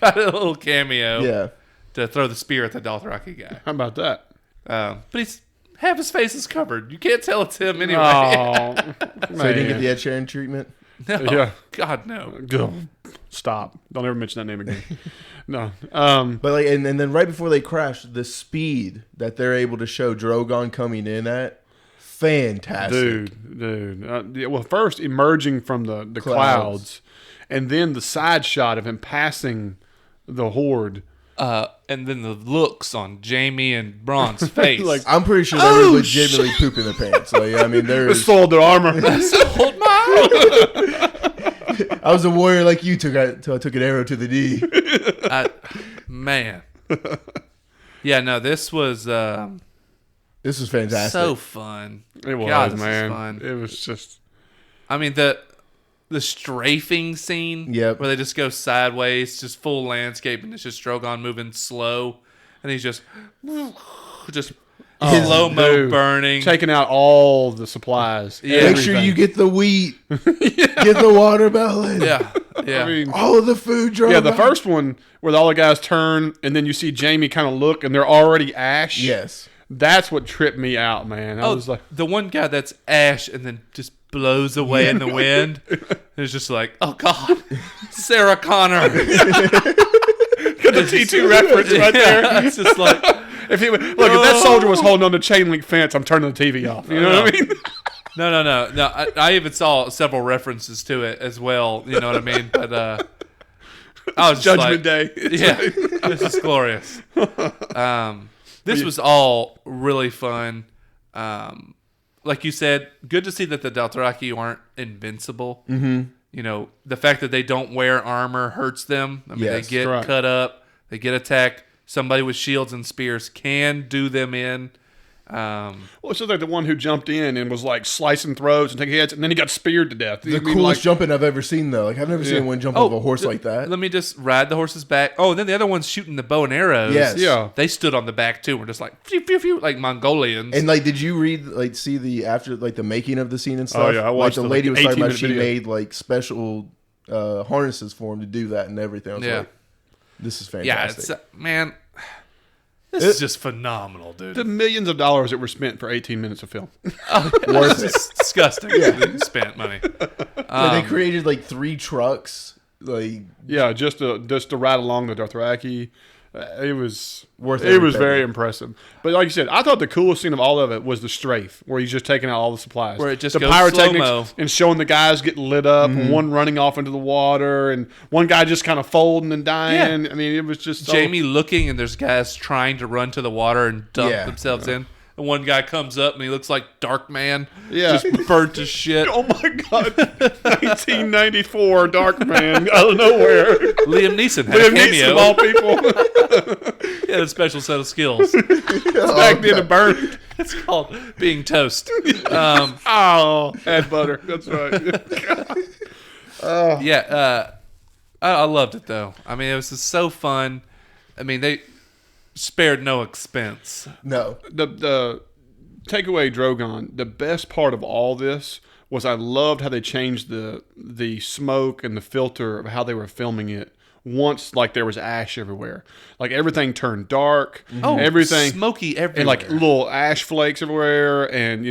got a little cameo Yeah. to throw the spear at the Dothraki guy. How about that? But he's half his face is covered. You can't tell it's him anyway. Oh, So you didn't get the Ed Sheeran treatment? No. Yeah. God, no. Go. Stop. Don't ever mention that name again. No. But, like, and then right before they crash, the speed that they're able to show Drogon coming in at, fantastic. Dude. Yeah, well, first emerging from the clouds, and then the side shot of him passing the horde. And then the looks on Jamie and Braun's face. Like, I'm pretty sure they were legitimately pooping their pants. Like, I mean, They there's... sold their armor. Hold my I was a warrior like you until I took an arrow to the knee. man. Yeah, no, this was This was fantastic. so fun. It was, God, this man. fun. It was just. I mean, the strafing scene Yep. where they just go sideways, just full landscape, and it's just Drogon moving slow, and he's just slow-mo Dude, burning. taking out all the supplies. Yeah. Make sure you get the wheat. Get the watermelon. Yeah, yeah. I mean, All of the food, Drogon. yeah, the first one where all the guys turn and then you see Jamie kind of look and they're already ash. Yes. That's what tripped me out, man. I was like, the one guy that's ash and then just blows away in the wind. It's just like, oh God, Sarah Connor. got the T2 reference right there. It's just like, If that soldier was holding on the chain link fence, I'm turning the TV off. You know what I mean? no. I even saw several references to it as well. You know what I mean? But I was just Judgment like, Day. Yeah, this is glorious. This was all really fun. Like you said, good to see that the Dothraki aren't invincible. Mm-hmm. You know, the fact that they don't wear armor hurts them. I mean, Yes, they get correct. cut up, they get attacked. Somebody with shields and spears can do them in. Well, it's just like the one who jumped in and was like slicing throats and taking hits, and then he got speared to death. The coolest jumping I've ever seen, though. Like, I've never seen one jump off a horse like that. Let me just ride the horse's back. Oh, and then the other one's shooting the bow and arrows. Yes. Yeah. They stood on the back too. We're just like, phew, phew, phew, like Mongolians. And, like, did you read, like, see the after, like, the making of the scene and stuff? Oh, yeah, I watched like, the the, lady like, was talking about 18-minute she video. made, like, special harnesses for him to do that and everything. I was Yeah. like, this is yeah, fantastic. it's man, this is just phenomenal, dude. the millions of dollars that were spent for 18 minutes of film. Worth it. It's disgusting. They spent money. They created, like, 3 trucks. Like, Yeah, just to ride along the Dothraki. It was Worth It was every very penny. impressive. But like you said, I thought the coolest scene of all of it was the strafe, where he's just taking out all the supplies. Where it just the goes pyrotechnics slow-mo. and showing the guys getting lit up, and one running off into the water, and one guy just kind of folding and dying. Yeah. I mean, it was just so, Jamie looking, and there's guys trying to run to the water and dump Yeah. themselves in. And one guy comes up, and he looks like Dark Man. Yeah. Just burnt to shit. Oh my God! 1994 Dark Man out of nowhere. Liam Neeson had Liam a Neeson cameo. of all people. He had a special set of skills. Back then, it burned. It's called being toast. Oh, add butter. That's right. Yeah, I loved it though. I mean, it was just so fun. I mean, they spared no expense. no. The take away Drogon. The best part of all this was I loved how they changed the smoke and the filter of how they were filming it once like there was ash everywhere. Like everything turned dark. Oh, everything smoky everywhere. and like little ash flakes everywhere, and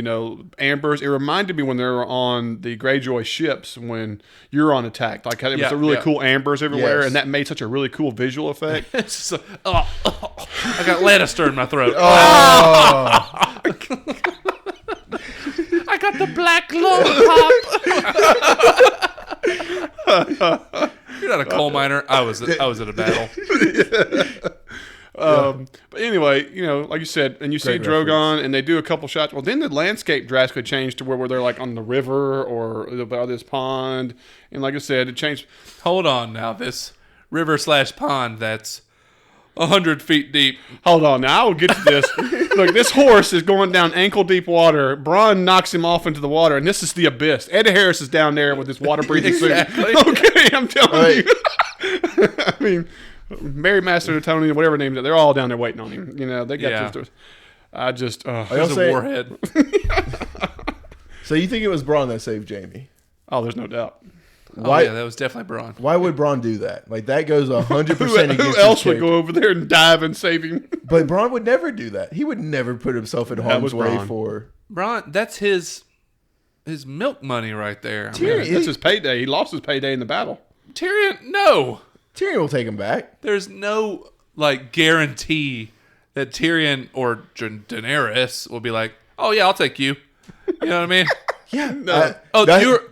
ambers. It reminded me when they were on the Greyjoy ships when Euron attacked. Like it was a really cool ambers everywhere, Yes. and that made such a really cool visual effect. It's just I got Lannister in my throat. Oh, I got the black lung pop. You're not a coal miner. I was at a battle. But anyway, like you said, and you see Great Drogon, and they do a couple shots. Well, then the landscape drastically changed to where they're like on the river or by this pond, and like I said, it changed. Hold on now. This river/pond that's 100 feet deep. Hold on, now I will get to this. Look, this horse is going down ankle deep water. Bronn knocks him off into the water, and this is the abyss. Ed Harris is down there with his water breathing Exactly. suit. Okay, I'm telling Right. you. I mean, Mary Master Tony, whatever names it, they're all down there waiting on him. They got this. I just. I'll There's a say- warhead. so you think it was Braun that saved Jamie? Oh, there's no doubt. Why? Oh, yeah, that was definitely Bronn. Why would Braun do that? Like that goes 100% Who against his else would character. go over there and dive and save him? But Braun would never do that. He would never put himself in harm's was way Bronn. for. Bronn, that's his milk money right there. I mean, Tyrion, That's his payday. He lost his payday in the battle. Tyrion, no. Tyrion will take him back. There's no guarantee that Tyrion or Daenerys will be like, "Oh yeah, I'll take you." You know what I mean? Yeah. Oh,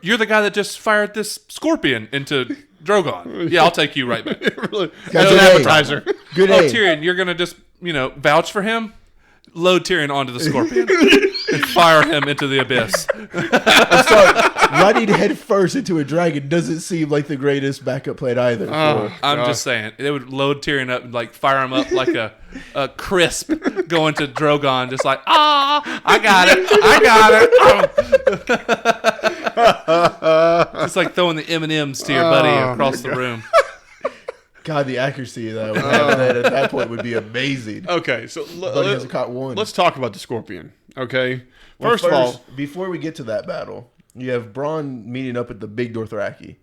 you're the guy that just fired this scorpion into Drogon. Yeah, I'll take you right back. Really, Got as good an aim. appetizer. Good Oh, aim. Tyrion, you're gonna just vouch for him. Load Tyrion onto the scorpion and fire him into the abyss. Running head first into a dragon doesn't seem like the greatest backup plan either. I'm just saying, they would load Tyrion up and fire him up like a crisp going to Drogon, just like, I got it. Just like throwing the M&Ms to your buddy across the room. God, the accuracy of that, would have that at that point would be amazing. Okay, so But he hasn't caught one. let's talk about the scorpion. Okay, Well, first of all, before we get to that battle, you have Braun meeting up at the Big Dothraki.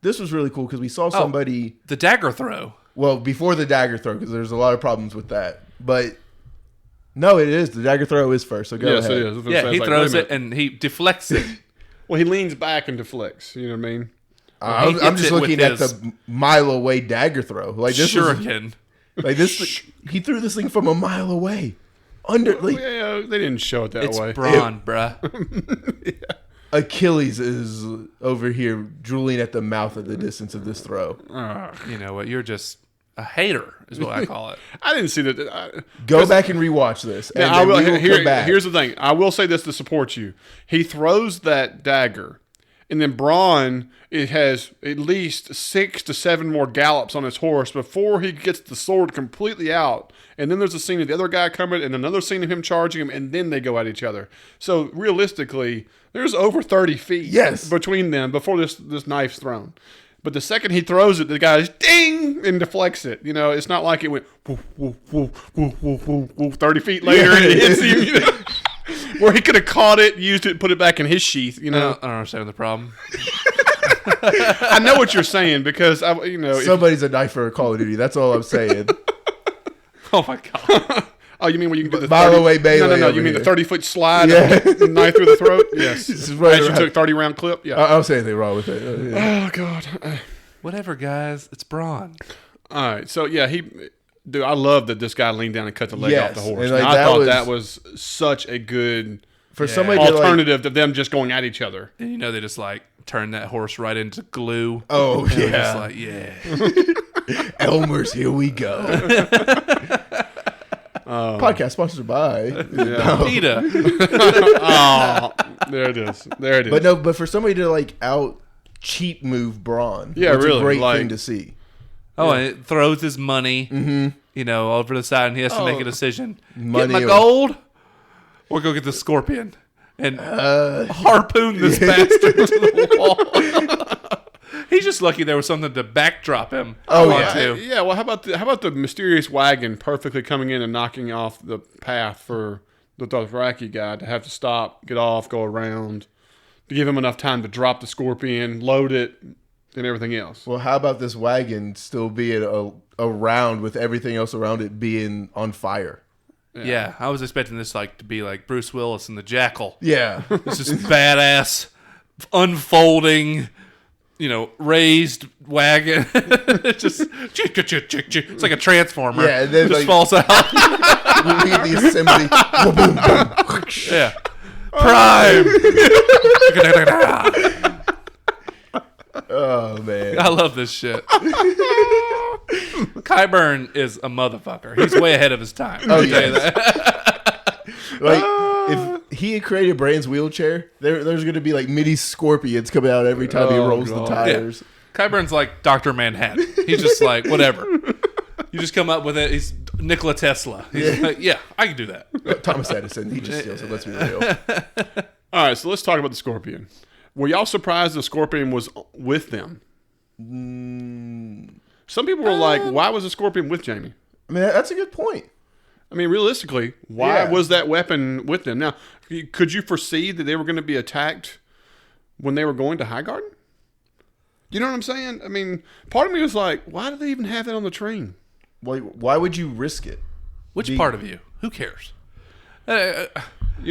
This was really cool because we saw somebody. The dagger throw. Well, before the dagger throw, because there's a lot of problems with that. But no, it is the dagger throw is first. So go yes, ahead. it is. Yeah, he It's like, throws wait a it and he deflects it. Well, he leans back and deflects. You know what I mean? I'm hits just it with looking at his the mile away dagger throw. Like this was, Shuriken. like this. He threw this thing from a mile away. Like, Yeah, they didn't show it that It's way. Braun, bruh. Achilles is over here drooling at the mouth of the distance of this throw. You know what? You're just a hater, is what I call it. I didn't see that. Go back and rewatch this. And I then will, we will come back. here's the thing. I will say this to support you. He throws that dagger, and then Braun, it has at least 6 to 7 more gallops on his horse before he gets the sword completely out. And then there's a scene of the other guy coming, and another scene of him charging him, and then they go at each other. So realistically, there's over 30 feet between them before this knife's thrown. But the second he throws it, the guy just ding and deflects it. It's not like it went woof, woof, woof, woof, woof, woof, woof, 30 feet later and it hits him. Where he could have caught it, used it, put it back in his sheath. I don't understand the problem. I know what you're saying because Somebody's a knifer at Call of Duty. That's all I'm saying. Oh my god. Oh, you mean when you can do the Mile 30, away Bailey No. over You mean here. the 30-foot slide, Yeah. knife through the throat? Yes. This is right As you around- took 30-round clip. Yeah. I don't say anything wrong with it. Yeah. Oh God. Whatever, guys. It's Braun. All right. So yeah, dude, I love that this guy leaned down and cut the leg off the Yes, horse. and, like, And I that thought was- that was such a good For somebody to like, alternative to them just going at each other. And they just turn that horse right into glue. oh And we're yeah, just yeah. Elmer's, here we go. Podcast sponsored by. PETA. Oh, there it is. There it is. But for somebody to out cheap move Braun, Yeah, it's really, a great like- thing to see. Oh, and it throws his money, over the side, and he has to make a decision. Money Get my or- gold, or go get the scorpion and harpoon this bastard to the wall. He's just lucky there was something to backdrop him onto. Yeah. Well, how about the mysterious wagon perfectly coming in and knocking off the path for the Dothraki guy to have to stop, get off, go around, to give him enough time to drop the scorpion, load it, and everything else. Well, how about this wagon still being around with everything else around it being on fire? Yeah, I was expecting this like to be like Bruce Willis in The Jackal. Yeah. It's just badass, unfolding, raised wagon. It's just it's like a transformer. Yeah, and then just falls out. We need the assembly. Boom, boom, boom. Yeah, Prime. Oh man, I love this shit. Qyburn is a motherfucker. He's way ahead of his time. Oh, I'll tell you yes. that. Like if he had created Brand's wheelchair, there's going to be like mini scorpions coming out every time he rolls the tires. Yeah. Qyburn's like Dr. Manhattan. He's just like, whatever. You just come up with it. He's Nikola Tesla. He's like, yeah, I can do that. Thomas Edison, he just steals it. Let's be real. All right, so let's talk about the scorpion. Were y'all surprised the scorpion was with them? Some people were like, why was the scorpion with Jaime? I mean, that's a good point. I mean, realistically, why was that weapon with them? Now, could you foresee that they were going to be attacked when they were going to Highgarden? You know what I'm saying? I mean, part of me was like, why do they even have that on the train? Why would you risk it? Which part of you? Who cares? You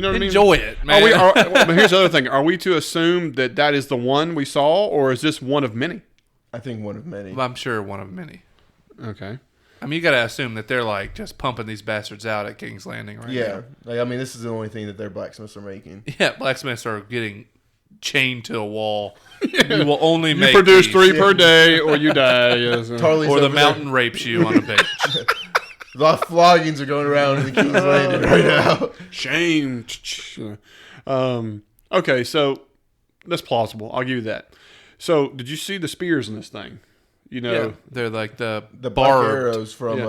know what I mean? Enjoy it, man. But here's the other thing. Are we to assume that that is the one we saw, or is this one of many? I think one of many. I'm sure one of many. Okay. I mean, you got to assume that they're like just pumping these bastards out at King's Landing right now. Like, I mean, this is the only thing that their blacksmiths are making. Yeah, blacksmiths are getting chained to a wall. You will only You make produce these. 3 per day, or you die. Yes. Tarly's Or the over mountain rapes you on a bench. there. A lot of floggings are going around in the King's Landing right now. Shame. Okay, so that's plausible. I'll give you that. So, did you see the spears in this thing? You know, Yeah, they're like the Black barbed arrows from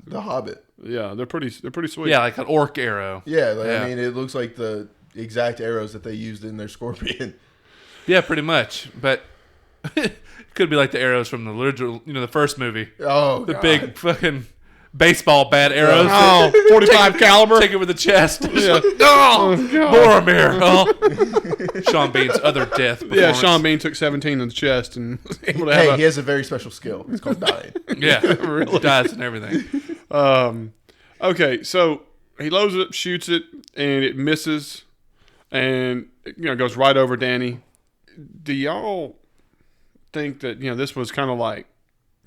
The Hobbit. yeah, they're pretty sweet. Yeah, like an orc arrow. Yeah, Yeah. I mean, it looks like the exact arrows that they used in their scorpion. Yeah, pretty much. But it could be like the arrows from the literal, the first movie. Oh, The big fucking baseball bat arrows. Oh, 45 caliber. Take it with the chest. Yeah. Boromir. Oh. Sean Bean's other death performance. Yeah, Sean Bean took 17 in the chest and was able to Hey, have he has a very special skill. It's called dying. Yeah, dies and everything. Okay, so he loads it, shoots it, and it misses, and goes right over Dany. Do y'all think that this was kind of like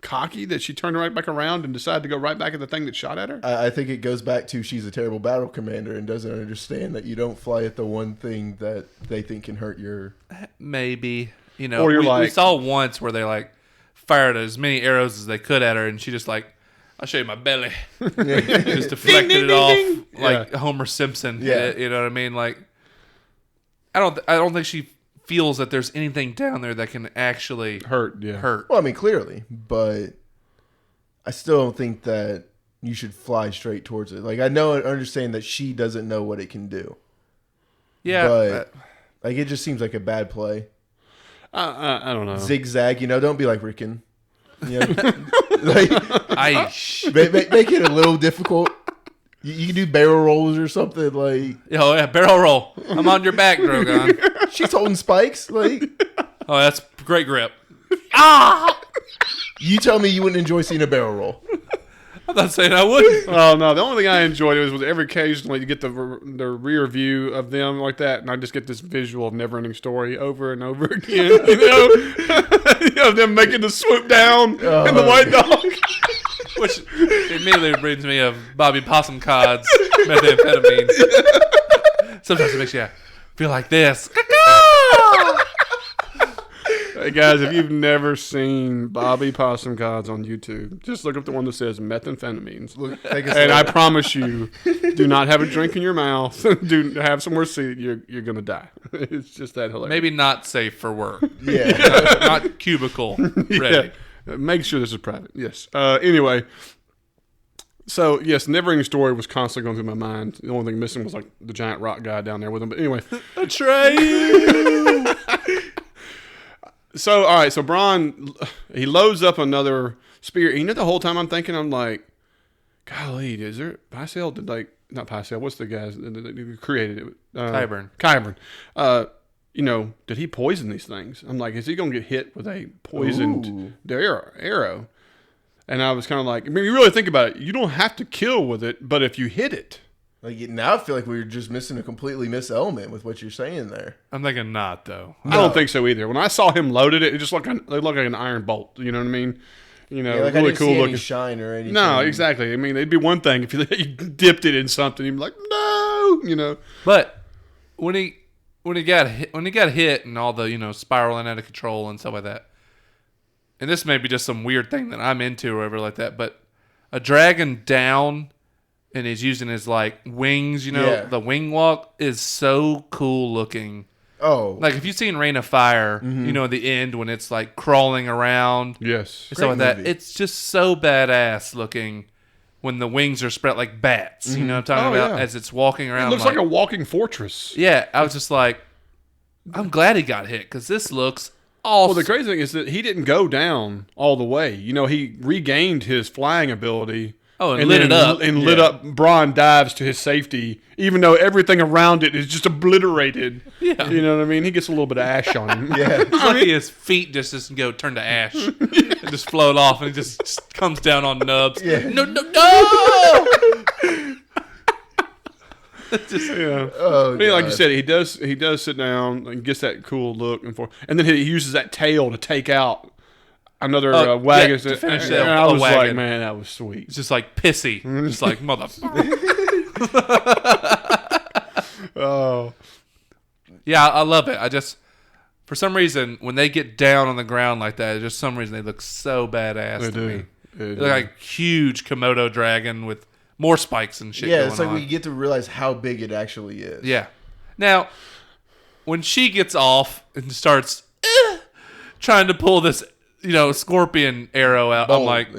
cocky that she turned right back around and decided to go right back at the thing that shot at her? I think it goes back to she's a terrible battle commander and doesn't understand that you don't fly at the one thing that they think can hurt your... Maybe. Or you're we like- saw once where they like fired as many arrows as they could at her, and she just like, I'll show you my belly. Just deflected it off like Homer Simpson. Yeah. You know what I mean? Like, I don't think she feels that there's anything down there that can actually Hurt, yeah. hurt. Well, I mean, clearly, but I still don't think that you should fly straight towards it. Like, I know and understand that she doesn't know what it can do. Yeah. But, like, it just seems like a bad play. I don't know. Zigzag, don't be like Rickon. Like, make it a little difficult. You can do barrel rolls or something. Like, Oh, yeah, barrel roll. I'm on your back, Drogon. she's holding spikes. Like, Oh, that's great grip. you tell me you wouldn't enjoy seeing a barrel roll. I'm not saying I wouldn't. Oh no! The only thing I enjoyed was every occasionally you get the rear view of them like that, and I just get this visual of Neverending Story over and over again. Them making the swoop down and the white dog. Which immediately reminds me of Bobby Possum Cod's methamphetamine. Sometimes it makes you feel like this. Hey guys, if you've never seen Bobby Possum Gods on YouTube, just look up the one that says methamphetamines. And I promise you, do not have a drink in your mouth. Do have somewhere seated. You're gonna die. It's just that hilarious. Maybe not safe for work. Yeah. Not cubicle ready. Yeah. Make sure this is private. Yes. Anyway, so yes, Neverending Story was constantly going through my mind. The only thing missing was like the giant rock guy down there with him. But anyway, Atreyu. So, all right. So, Bronn, he loads up another spear. The whole time I'm thinking, I'm like, golly, is there Pycelle? Not Pycelle. What's the guys that created it? Qyburn. Qyburn. did he poison these things? I'm like, is he going to get hit with a poisoned arrow? And I was kind of like, I mean, you really think about it. You don't have to kill with it, but if you hit it. Like now I feel like we're just missing a completely missed element with what you're saying there. I'm thinking not, though. I don't think so either. When I saw him loaded it just looked like an iron bolt. You know what I mean? Like really I didn't cool see looking. any shine or anything. No, exactly. I mean, it'd be one thing if you dipped it in something. You'd be like, no, But when he got hit and all the spiraling out of control and stuff like that, and this may be just some weird thing that I'm into or whatever like that, but a dragon down and he's using his like wings, the wing walk is so cool looking. Oh, like if you've seen Reign of Fire, at the end when it's like crawling around, yes, and stuff like that, it's just so badass looking. When the wings are spread like bats, you know what I'm talking about? Yeah. As it's walking around. It looks like a walking fortress. Yeah, I was just like, I'm glad he got hit because this looks awesome. Well, the crazy thing is that he didn't go down all the way. He regained his flying ability. Oh, and lit it up. And lit up. Bronn dives to his safety, even though everything around it is just obliterated. Yeah. You know what I mean? He gets a little bit of ash on him. Yeah. It's like his feet just go turn to ash. And just float off and it just comes down on nubs. Yeah. No! Oh, like you said, he does sit down and gets that cool look and then he uses that tail to take out another wagon to finish that. I was wagon. Like, man, that was sweet. It's just like pissy, just like motherfucker. Oh, yeah, I love it. I just, for some reason, when they get down on the ground like that, just some reason they look so badass to me. They look like huge Komodo dragon with more spikes and shit. Yeah, it's like we get to realize how big it actually is. Yeah. Now, when she gets off and starts trying to pull this, scorpion arrow out, I'm like,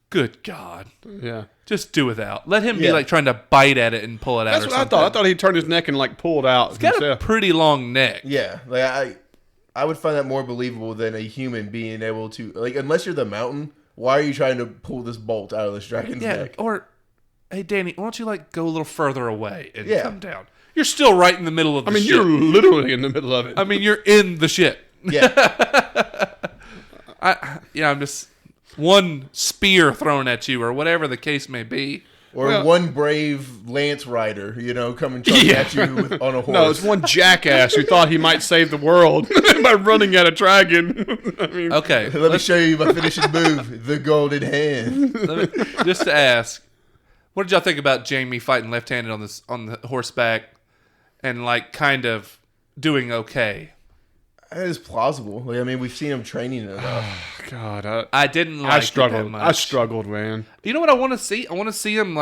good God. Yeah. Just do without. Let him be like trying to bite at it and pull it out. That's or what something. I thought he'd turn his neck and like pull it out. He's got a pretty long neck. Yeah. Like I would find that more believable than a human being able to, like, unless you're the mountain, why are you trying to pull this bolt out of this dragon's neck? Or, hey, Dany, why don't you go a little further away and come down? You're still right in the middle of the shit. You're literally in the middle of it. I mean, you're in the shit. Yeah. I'm just one spear thrown at you or whatever the case may be. Or one brave lance rider, coming charging at you on a horse. No, it's one jackass who thought he might save the world by running at a dragon. I mean, okay. Let me show you my finishing move, the golden hand. Just to ask, what did y'all think about Jaime fighting left-handed on the horseback and kind of doing okay? It is plausible. We've seen him training enough. Oh, God, I didn't like it that much. I struggled, man. You know what I want to see? I want to see him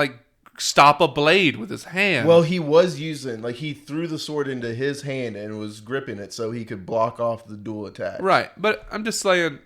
stop a blade with his hand. Well, he was using he threw the sword into his hand and was gripping it so he could block off the dual attack. Right, but I'm just saying,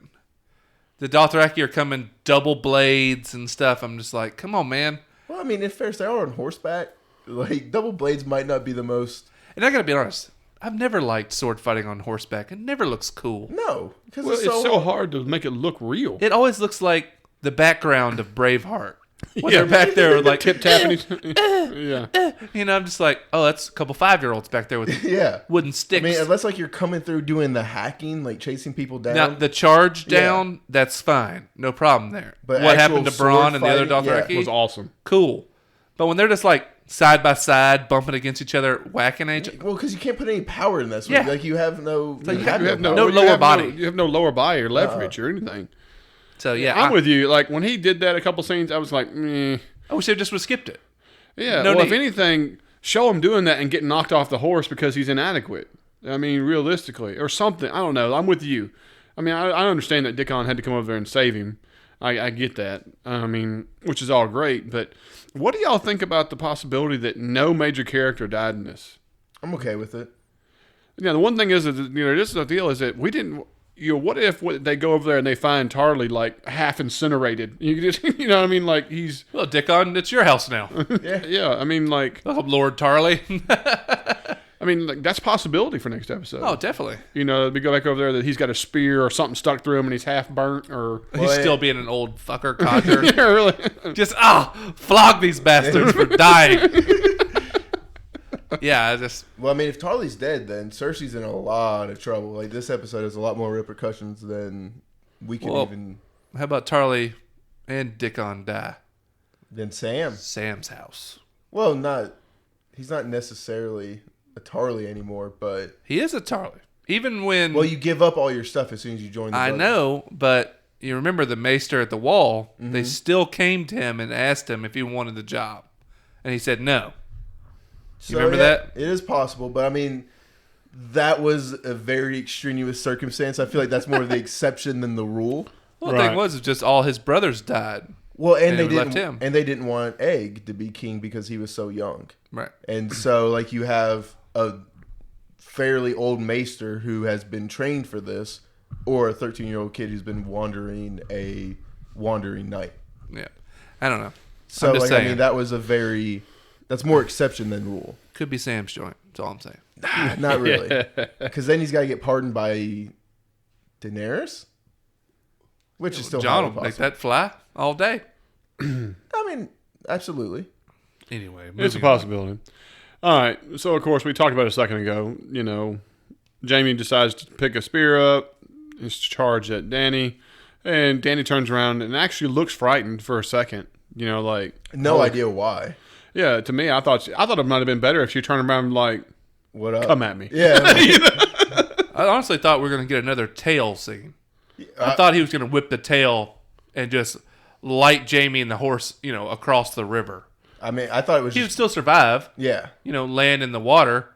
the Dothraki are coming double blades and stuff. I'm just like, come on, man. Well, if they are on horseback, double blades might not be the most. And I gotta be honest. I've never liked sword fighting on horseback. It never looks cool. No, because it's so hard to make it look real. It always looks like the background of Braveheart. When they're back there tip tapping. Yeah. I'm just like, oh, that's a couple 5-year-olds back there with wooden sticks. Unless you're coming through doing the hacking, chasing people down. Now, the charge down, that's fine. No problem there. But what happened to Bronn and the other Dothraki was awesome. Cool. But when they're just side by side, bumping against each other, whacking at each other. Well, because you can't put any power in this. Yeah. You have no... You have no lower body. You have no lower body or leverage or anything. So, yeah. I'm with you. When he did that a couple scenes, I was like, meh. I wish they just would have skipped it. Yeah. If anything, show him doing that and getting knocked off the horse because he's inadequate. Realistically. Or something. I don't know. I'm with you. I understand that Dickon had to come over there and save him. I get that. Which is all great. But what do y'all think about the possibility that no major character died in this? I'm okay with it. Yeah, the one thing is that, this is the deal is that we didn't... what if they go over there and they find Tarly half incinerated? You just, what I mean? He's... Well, Dickon, it's your house now. Yeah. Oh, Lord Tarly. That's a possibility for next episode. Oh, definitely. We go back over there that he's got a spear or something stuck through him and he's half burnt or... He's still being an old fucker codger. Yeah, really. Just, flog these bastards for dying. Yeah, I just Well, I mean, if Tarly's dead, then Cersei's in a lot of trouble. Like, this episode has a lot more repercussions than we can even... How about Tarly and Dickon die? Than Sam. Sam's house. Well, he's not necessarily a Tarly anymore, but... He is a Tarly. Even when... Well, you give up all your stuff as soon as you join the I Bugs. know, but you remember the maester at the wall? Mm-hmm. They still came to him and asked him if he wanted the job. And he said no. You remember that? It is possible, but I mean, that was a very extraneous circumstance. I feel like that's more of the exception than the rule. Well, the thing was just all his brothers died. Well, and they left him. And they didn't want Egg to be king because he was so young. Right. And so, like, you have a fairly old maester who has been trained for this, or a 13-year-old kid who's been wandering night. Yeah. I don't know. So, like, I mean, that's more exception than rule. Could be Sam's joint. That's all I'm saying. Not really. Because then he's got to get pardoned by Daenerys, which is still John will make that fly all day. I mean, absolutely. Anyway, it's a possibility. All right. So, of course, we talked about it a second ago. You know, Jaime decides to pick a spear up. He's charged at Dany. And Dany turns around and actually looks frightened for a second. You know, like... No idea why. Yeah, to me, I thought it might have been better if she turned around like, "What up? Come at me." Yeah. I honestly thought we were going to get another tail scene. I thought he was going to whip the tail and just light Jaime and the horse, across the river. I mean, I thought it was he would still survive. Yeah. Land in the water,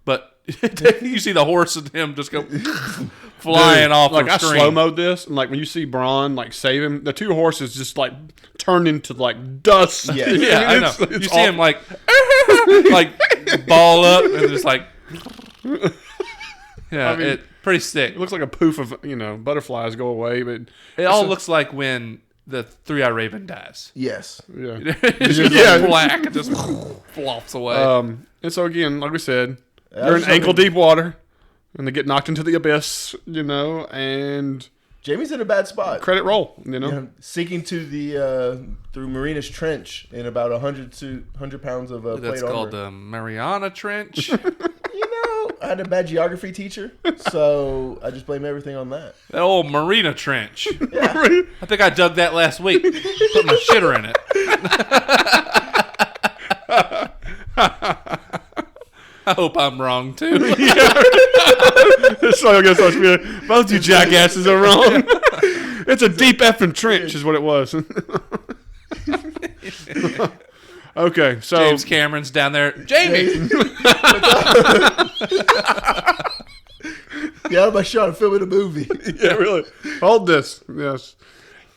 but you see the horse and him just go flying off. Like I screen. slow-moed this, and like when you see Bronn like save him, the two horses just like turn into like dust. Yeah, yeah, I know. You see him like ball up and just like, yeah, I mean, pretty sick. It looks like a poof of butterflies go away, but it all looks like when the three-eyed raven dies. Yes. Yeah. It's just like black and just flops away. And so again, like we said, they're in ankle-deep water. And they get knocked into the abyss, and Jaime's in a bad spot. Credit roll, sinking to the through Marina's Trench in about 100 pounds of plate armor. That's called the Mariana Trench. I had a bad geography teacher, so I just blame everything on that. That old Marina Trench. Yeah. I think I dug that last week. Put my shitter in it. I hope I'm wrong too. So I guess both you jackasses are wrong. It's a deep effing trench, is what it was. Okay, so James Cameron's down there. Jaime. Yeah, I'm shot of filming a movie. Yeah, really. Hold this. Yes.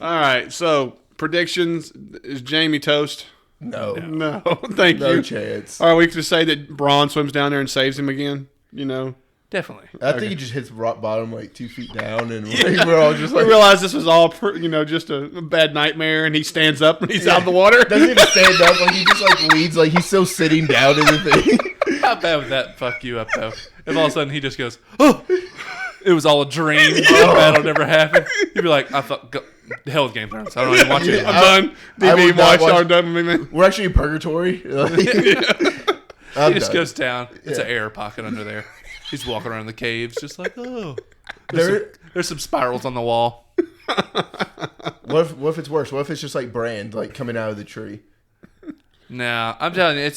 All right. So predictions: is Jaime toast? No. Thank you. No chance. All right, we can just say that Bronn swims down there and saves him again. Definitely. I think he just hits rock bottom like 2 feet down, and we're all just like... We realize this was all, just a bad nightmare, and he stands up and he's out of the water. Doesn't even stand up. Like, he just leads like he's still sitting down in the thing. How bad would that fuck you up, though? If all of a sudden he just goes, "Oh, it was all a dream. That'll never happen." You'd be like, "I thought, the hell with Game of Thrones. I don't even watch it. I'm done. DB watch. Done with me. We're actually in purgatory. He just goes down. It's an air pocket under there. He's walking around the caves just like, oh. There's some spirals on the wall. What if it's worse? What if it's just like Brand, like coming out of the tree? No, I'm telling you,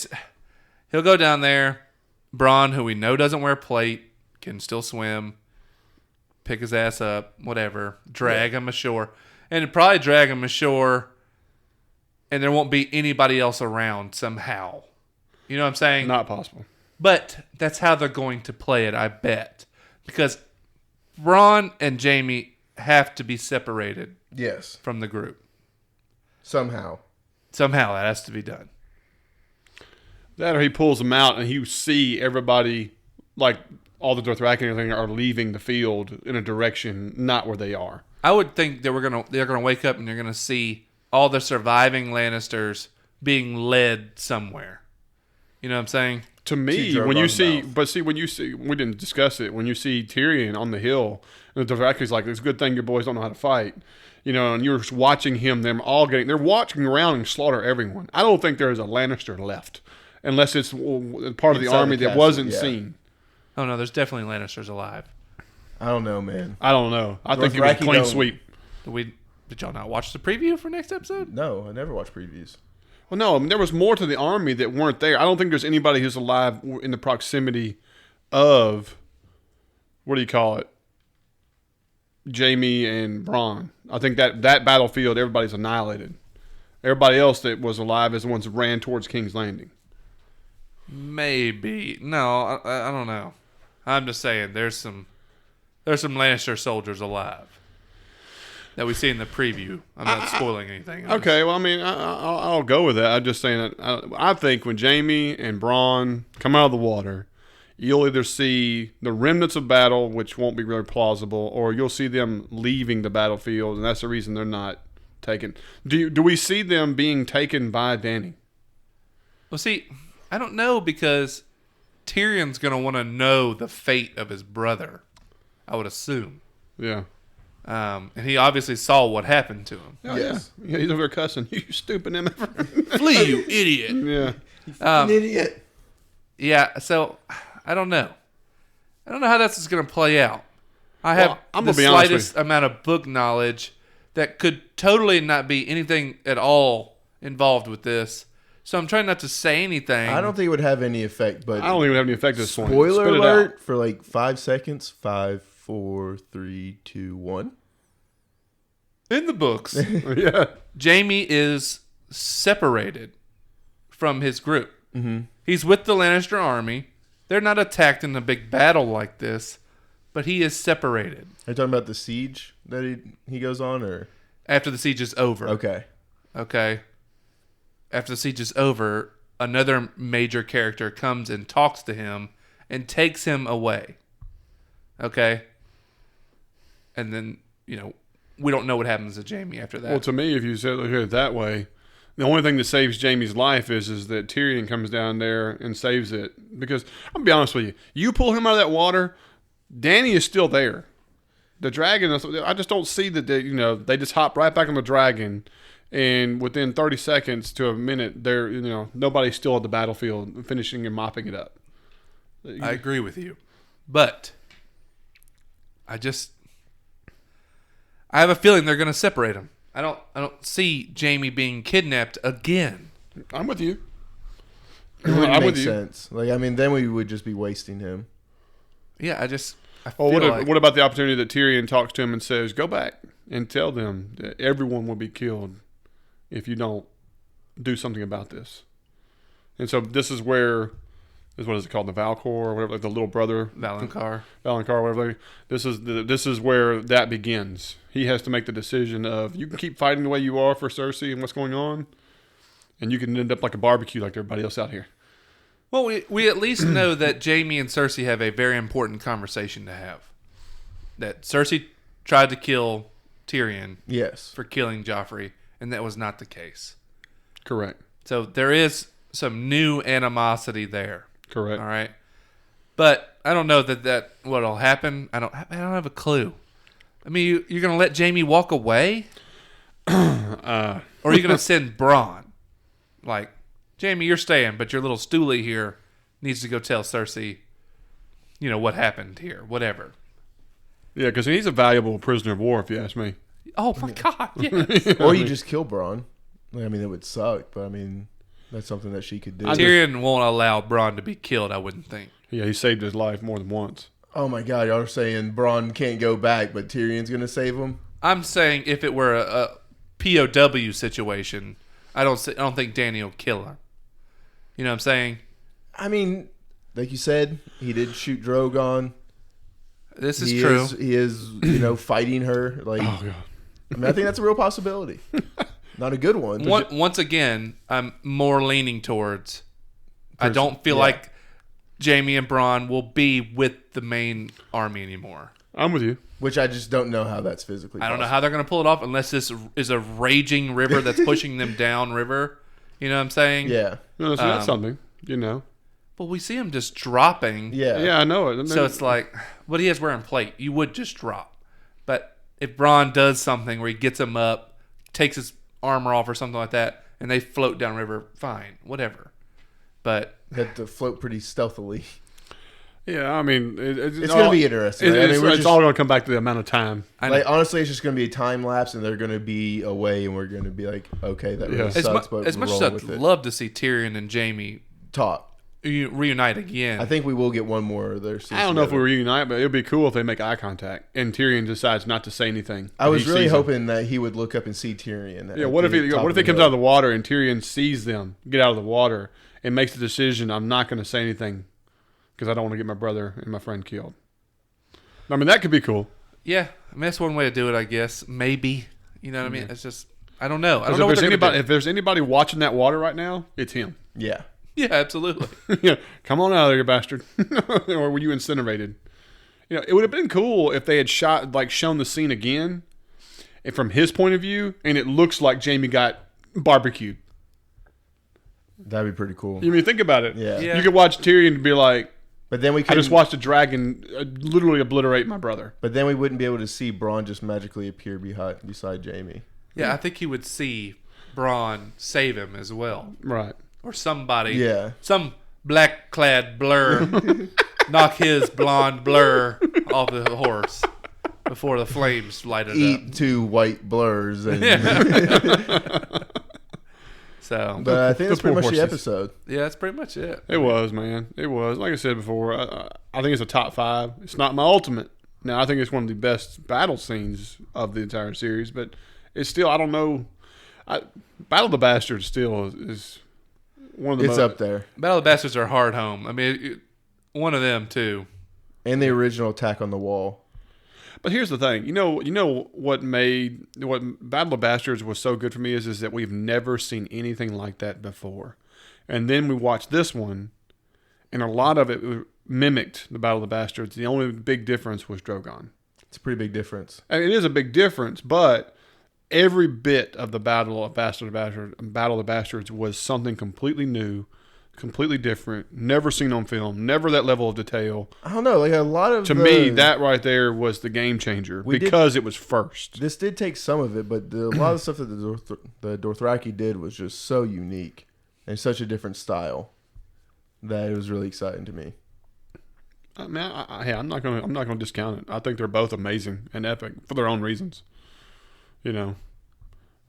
he'll go down there. Bronn, who we know doesn't wear plate, can still swim, pick his ass up, whatever, drag him ashore. And it'd probably drag him ashore, and there won't be anybody else around somehow. You know what I'm saying? Not possible. But that's how they're going to play it, I bet. Because Bronn and Jaime have to be separated from the group. Somehow that has to be done. That or he pulls them out and you see everybody, like all the Dothraki and everything, are leaving the field in a direction not where they are. I would think that they're gonna wake up and you're gonna see all the surviving Lannisters being led somewhere. You know what I'm saying? To me, when you see, we didn't discuss it. When you see Tyrion on the hill, and the Dothraki's like, "It's a good thing your boys don't know how to fight," and you're just watching they're watching around and slaughter everyone. I don't think there is a Lannister left unless it's part of the Inside army the that castle, wasn't yeah. seen. Oh no, there's definitely Lannisters alive. I don't know, man. I don't know. I think it was a Dothraki clean don't- sweep. Did y'all not watch the preview for next episode? No, I never watched previews. Well, no, I mean, there was more to the army that weren't there. I don't think there's anybody who's alive in the proximity of, what do you call it, Jaime and Bronn. I think that battlefield, everybody's annihilated. Everybody else that was alive is the ones that ran towards King's Landing. Maybe. No, I don't know. I'm just saying there's some Lannister soldiers alive that we see in the preview. I'm not spoiling anything. Okay, well, I mean, I'll go with that. I'm just saying that I think when Jaime and Bronn come out of the water, you'll either see the remnants of battle, which won't be really plausible, or you'll see them leaving the battlefield, and that's the reason they're not taken. Do we see them being taken by Dany? Well, see, I don't know because Tyrion's going to want to know the fate of his brother, I would assume. Yeah. And he obviously saw what happened to him. Oh, Yes. yeah. He's over there cussing. You stupid MF. Flee, you idiot. Yeah. An idiot. Yeah, so I don't know. I don't know how that's going to play out. I have I'm the gonna be honest with slightest amount of book knowledge that could totally not be anything at all involved with this. So I'm trying not to say anything. I don't think it would have any effect, but I don't even have any effect at this point. spoiler Spit it alert out. for like 5 seconds. 5, 4, 3, 2, 1. In the books, Yeah. Jaime is separated from his group. Mm-hmm. He's with the Lannister army. They're not attacked in a big battle like this, but he is separated. Are you talking about the siege that he goes on, or After the siege is over. okay? Okay. After the siege is over, another major character comes and talks to him and takes him away. Okay? And then, we don't know what happens to Jaime after that. Well, to me, if you look at it that way, the only thing that saves Jaime's life is that Tyrion comes down there and saves it. Because I'm gonna be honest with you, you pull him out of that water, Dany is still there. The dragon, I just don't see that they just hop right back on the dragon, and within 30 seconds to a minute, they're nobody's still at the battlefield finishing and mopping it up. I agree with you. But I have a feeling they're going to separate them. I don't see Jaime being kidnapped again. I'm with you. It wouldn't I'm make with you. sense. Then we would just be wasting him. Yeah, I Well, feel like what about the opportunity that Tyrion talks to him and says, "Go back and tell them that everyone will be killed if you don't do something about this." And so this is where what is it called, the Valcor or whatever, like the little brother, Valonqar. Valonqar, whatever. This is where that begins. He has to make the decision of you can keep fighting the way you are for Cersei and what's going on, and you can end up like a barbecue like everybody else out here. Well, we at least know that Jaime and Cersei have a very important conversation to have. That Cersei tried to kill Tyrion Yes. for killing Joffrey, and that was not the case. Correct. So there is some new animosity there. Correct. All right, but I don't know that what'll happen. I don't have a clue. I mean, you're gonna let Jaime walk away, or are you gonna send Bronn? Like, Jaime, you're staying, but your little stoolie here needs to go tell Cersei, what happened here, whatever. Yeah, because he's a valuable prisoner of war, if you ask me. Oh my God, yes. Or you just kill Bronn. That would suck, but that's something that she could do. Tyrion won't allow Bronn to be killed, I wouldn't think. Yeah, he saved his life more than once. Oh my God, y'all are saying Bronn can't go back, but Tyrion's gonna save him? I'm saying if it were a POW situation, I don't think Dany will kill her. You know what I'm saying? Like you said, he did shoot Drogon. This is true. He is, fighting her. Like, Oh god. I think that's a real possibility. Not a good one. But Once again, I'm more leaning towards. I don't feel yeah. like Jaime and Bronn will be with the main army anymore. I'm with you. which I just don't know how that's physically I don't know how they're going to pull it off unless this is a raging river that's pushing them down river. You know what I'm saying? Yeah. No, so that's something, you know. But we see him just dropping. Yeah. Yeah, I know it. So it's like, but he is wearing plate. You would just drop. But if Bronn does something where he gets him up, takes his armor off or something like that, and they float down river, fine, whatever. But Had to float pretty stealthily. Yeah, I mean, It's going to be interesting. It's all going to come back to the amount of time. Honestly, it's just going to be a time lapse, and they're going to be away, and we're going to be like, okay, that really sucks, but as much as I'd love to see Tyrion and Jaime talk. Reunite again. I think we will get one more of their season. I don't know if we reunite, but it would be cool if they make eye contact and Tyrion decides not to say anything. I was really hoping that he would look up and see Tyrion. Yeah, what if he comes out of the water and Tyrion sees them get out of the water and makes the decision, I'm not going to say anything because I don't want to get my brother and my friend killed. I mean, that could be cool. Yeah, I mean, that's one way to do it, I guess. Maybe. You know what I mean? It's just, I don't know. If there's anybody watching that water right now, it's him. Yeah. Yeah, absolutely. Yeah, come on out of there, you bastard. Or were you incinerated? You know, it would have been cool if they had shown the scene again, and from his point of view, and it looks like Jaime got barbecued. That'd be pretty cool. You mean, think about it. Yeah. You could watch Tyrion and be like, but then I just watched a dragon literally obliterate my brother. But then we wouldn't be able to see Bronn just magically appear beside Jaime. Yeah, I think he would see Bronn save him as well. Right. Or somebody. Yeah. Some black-clad blur knock his blonde blur off the horse before the flames light it up. Eat 2 white blurs. And So, but I think that's pretty much horses. the episode. yeah, that's pretty much it. It was, man. It was. Like I said before, I think it's a top 5. It's not my ultimate. Now, I think it's one of the best battle scenes of the entire series, but it's still, I don't know. Battle of the Bastards still is one of the It's up there. Battle of the Bastards are hard home. I mean, one of them, too. And the original Attack on the Wall. But here's the thing. You know what Battle of Bastards was so good for me is that we've never seen anything like that before. And then we watched this one, and a lot of it mimicked the Battle of the Bastards. The only big difference was Drogon. It's a pretty big difference. I mean, it is a big difference, but every bit of the Battle of the Bastards was something completely new, completely different, never seen on film, never that level of detail. I don't know, like a lot of me, that right there was the game changer because it was first. This did take some of it, but a lot of stuff that the Dothraki did was just so unique and such a different style that it was really exciting to me. I mean, I'm not gonna discount it. I think they're both amazing and epic for their own reasons. You know,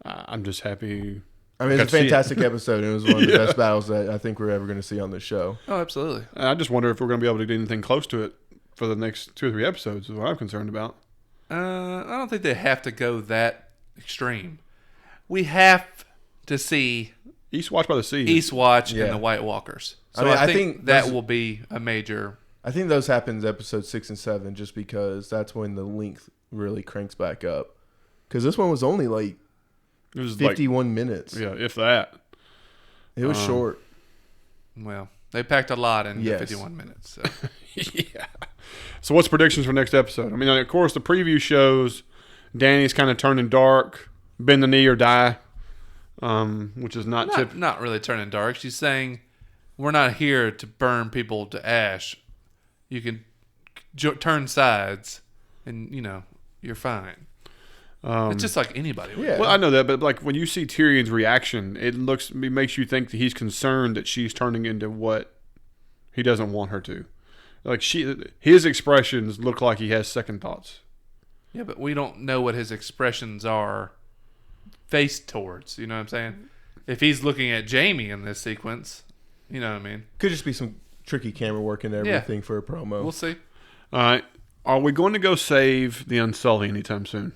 I'm just happy. I mean, it's a fantastic episode, and it was one of the best battles that I think we're ever going to see on this show. Oh, absolutely. I just wonder if we're going to be able to do anything close to it for the next 2 or 3 episodes, is what I'm concerned about. I don't think they have to go that extreme. We have to see Eastwatch by the Sea. Eastwatch and the White Walkers. So I think that will be a major... I think those happens episode 6 and 7 just because that's when the length really cranks back up. Because this one was only like it was 51 minutes. Yeah, if that. It was short. Well, they packed a lot in 51 minutes. So. Yeah. So what's predictions for next episode? I mean, of course, the preview shows Dany's kind of turning dark, bend the knee or die, which is not really turning dark. She's saying, we're not here to burn people to ash. You can turn sides, and, you're fine. It's just like anybody would. Yeah. Well, I know that, but like when you see Tyrion's reaction, it makes you think that he's concerned that she's turning into what he doesn't want her to. Like his expressions look like he has second thoughts. Yeah, but we don't know what his expressions are faced towards. You know what I'm saying? If he's looking at Jaime in this sequence, you know what I mean? Could just be some tricky camera work and everything for a promo. We'll see. All right. Are we going to go save the Unsullied anytime soon?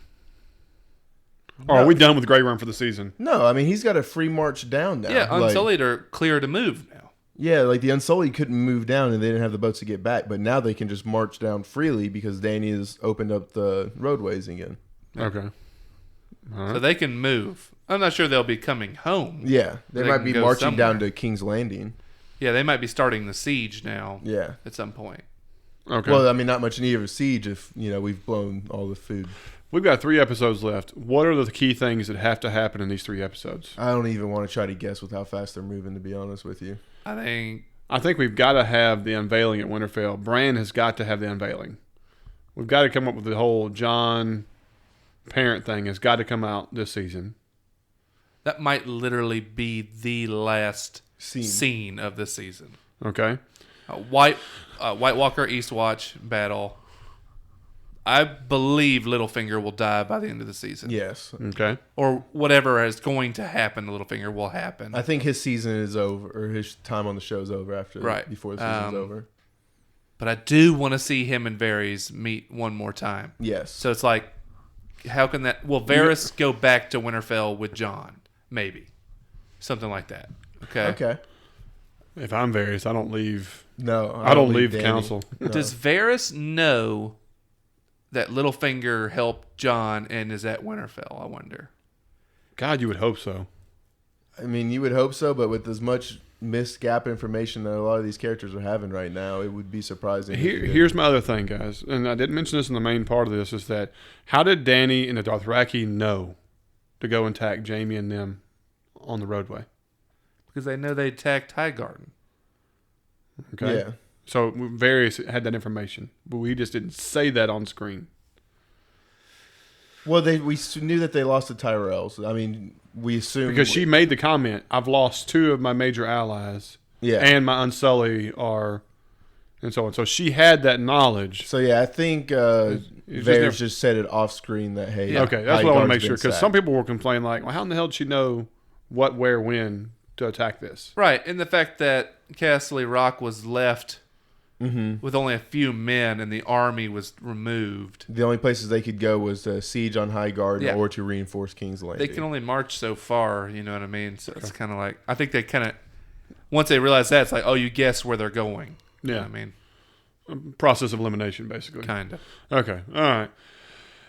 Or are we done with Grey Worm for the season? No, I mean, he's got a free march down now. Yeah, Unsullied are clear to move now. Yeah, like the Unsullied couldn't move down and they didn't have the boats to get back, but now they can just march down freely because Dany has opened up the roadways again. Okay. All right. So they can move. I'm not sure they'll be coming home. Yeah, they might be marching down to King's Landing. Yeah, they might be starting the siege now. Yeah. At some point. Okay. Well, I mean, not much need of a siege if, we've blown all the food. We've got 3 episodes left. What are the key things that have to happen in these 3 episodes? I don't even want to try to guess with how fast they're moving, to be honest with you. I think we've got to have the unveiling at Winterfell. Bran has got to have the unveiling. We've got to come up with the whole Jon parent thing. Has got to come out this season. That might literally be the last scene of this season. Okay. White Walker Eastwatch battle. I believe Littlefinger will die by the end of the season. Yes. Okay. Or whatever is going to happen to Littlefinger will happen. I think his season is over, or his time on the show is over before the season's over. But I do want to see him and Varys meet one more time. Yes. So it's like, how can that... Will Varys go back to Winterfell with Jon? Maybe. Something like that. Okay. If I'm Varys, I don't leave. No. I don't leave Dany. council. No. Does Varys know that Littlefinger helped Jon and is at Winterfell, I wonder? God, you would hope so. I mean, you would hope so, but with as much missed gap information that a lot of these characters are having right now, it would be surprising. Here's my other thing, guys, and I didn't mention this in the main part of this, is that how did Dany and the Dothraki know to go and attack Jaime and them on the roadway? Because they know they attacked Highgarden. Okay. Yeah. So Varys had that information, but we just didn't say that on screen. Well, we knew that they lost the Tyrells. I mean, we assumed... Because she made the comment, I've lost 2 of my major allies, Yeah. and my Unsullied are... And so on. So she had that knowledge. So, yeah, I think Varys just said it off screen that, hey... Yeah. Okay, that's what I want to make sure. Because sacked. some people will complain like, well, how in the hell did she know what, where, when to attack this? Right, and the fact that Castle Rock was left with only a few men and the army was removed. The only places they could go was to siege on Highgarden or to reinforce King's Landing. They can only march so far, you know what I mean? So it's kind of like... I think they kind of... Once they realize that, it's like, oh, you guess where they're going. Yeah. You know what I mean? Process of elimination, basically. Kind of. Okay, all right.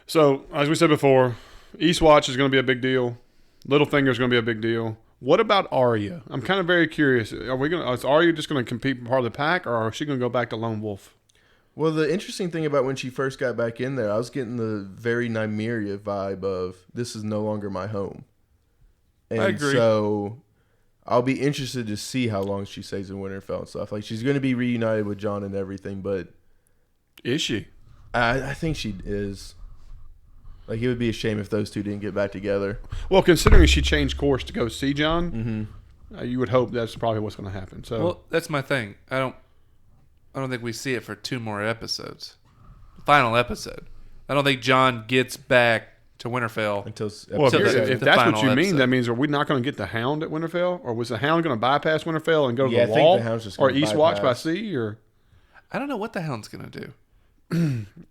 So, as we said before, Eastwatch is going to be a big deal. Littlefinger is going to be a big deal. What about Arya? I'm kind of very curious. Is Arya just going to compete part of the pack, or is she going to go back to Lone Wolf? Well, the interesting thing about when she first got back in there, I was getting the very Nymeria vibe of, this is no longer my home. And I agree. So I'll be interested to see how long she stays in Winterfell and stuff. Like, she's going to be reunited with Jon and everything, but... Is she? I think she is. Like, it would be a shame if those two didn't get back together. Well, considering she changed course to go see Jon, you would hope that's probably what's going to happen. So, Well, that's my thing. I don't think we see it for 2 more episodes. Final episode. I don't think Jon gets back to Winterfell. Until well, So if the that's what final you mean, episode. that means are we not going to get the Hound at Winterfell, or was the Hound going to bypass Winterfell and go to Yeah, the I think Wall, the Hound's just or gonna Eastwatch by bypass. sea, or I don't know what the Hound's going to do.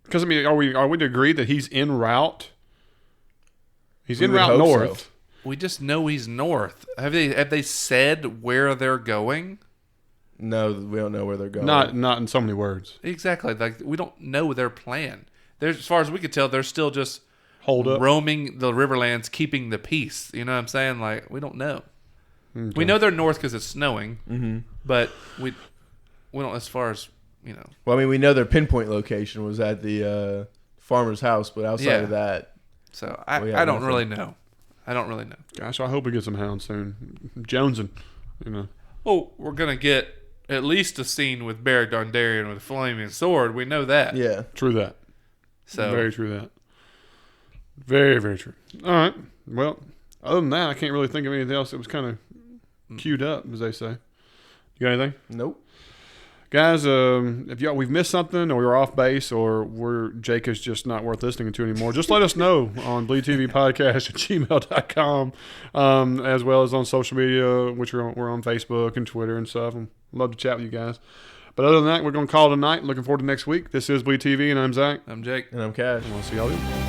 because I mean, are we to agree that he's en route? He's We en would route hope north. so. We just know he's north. Have they said where they're going? No, we don't know where they're going. Not in so many words. Exactly. Like, we don't know their plan. There's, as far as we could tell, they're still just Hold up. roaming the Riverlands, keeping the peace. You know what I'm saying? Like, we don't know. Okay. We know they're north because it's snowing, but we don't as far as, you know. Well, I mean, we know their pinpoint location was at the farmer's house, but outside of that... So We have I don't nothing. really know. I don't really know. Gosh, I hope we get some Hound soon. Jonesing, you know. Well, we're going to get at least a scene with Beric Dondarrion with a flaming sword. We know that. Yeah. True that. So Very true that. Very, very true. All right. Well, other than that, I can't really think of anything else that was kind of queued up, as they say. You got anything? Nope. Guys, if we've missed something, or we're off base, or Jake is just not worth listening to anymore, just let us know on BleedTVpodcast@gmail.com, as well as on social media, which we're on Facebook and Twitter and stuff. I'd love to chat with you guys. But other than that, we're going to call it a night. Looking forward to next week. This is Bleed TV, and I'm Zach. I'm Jake. And I'm Cash. And we'll see y'all then.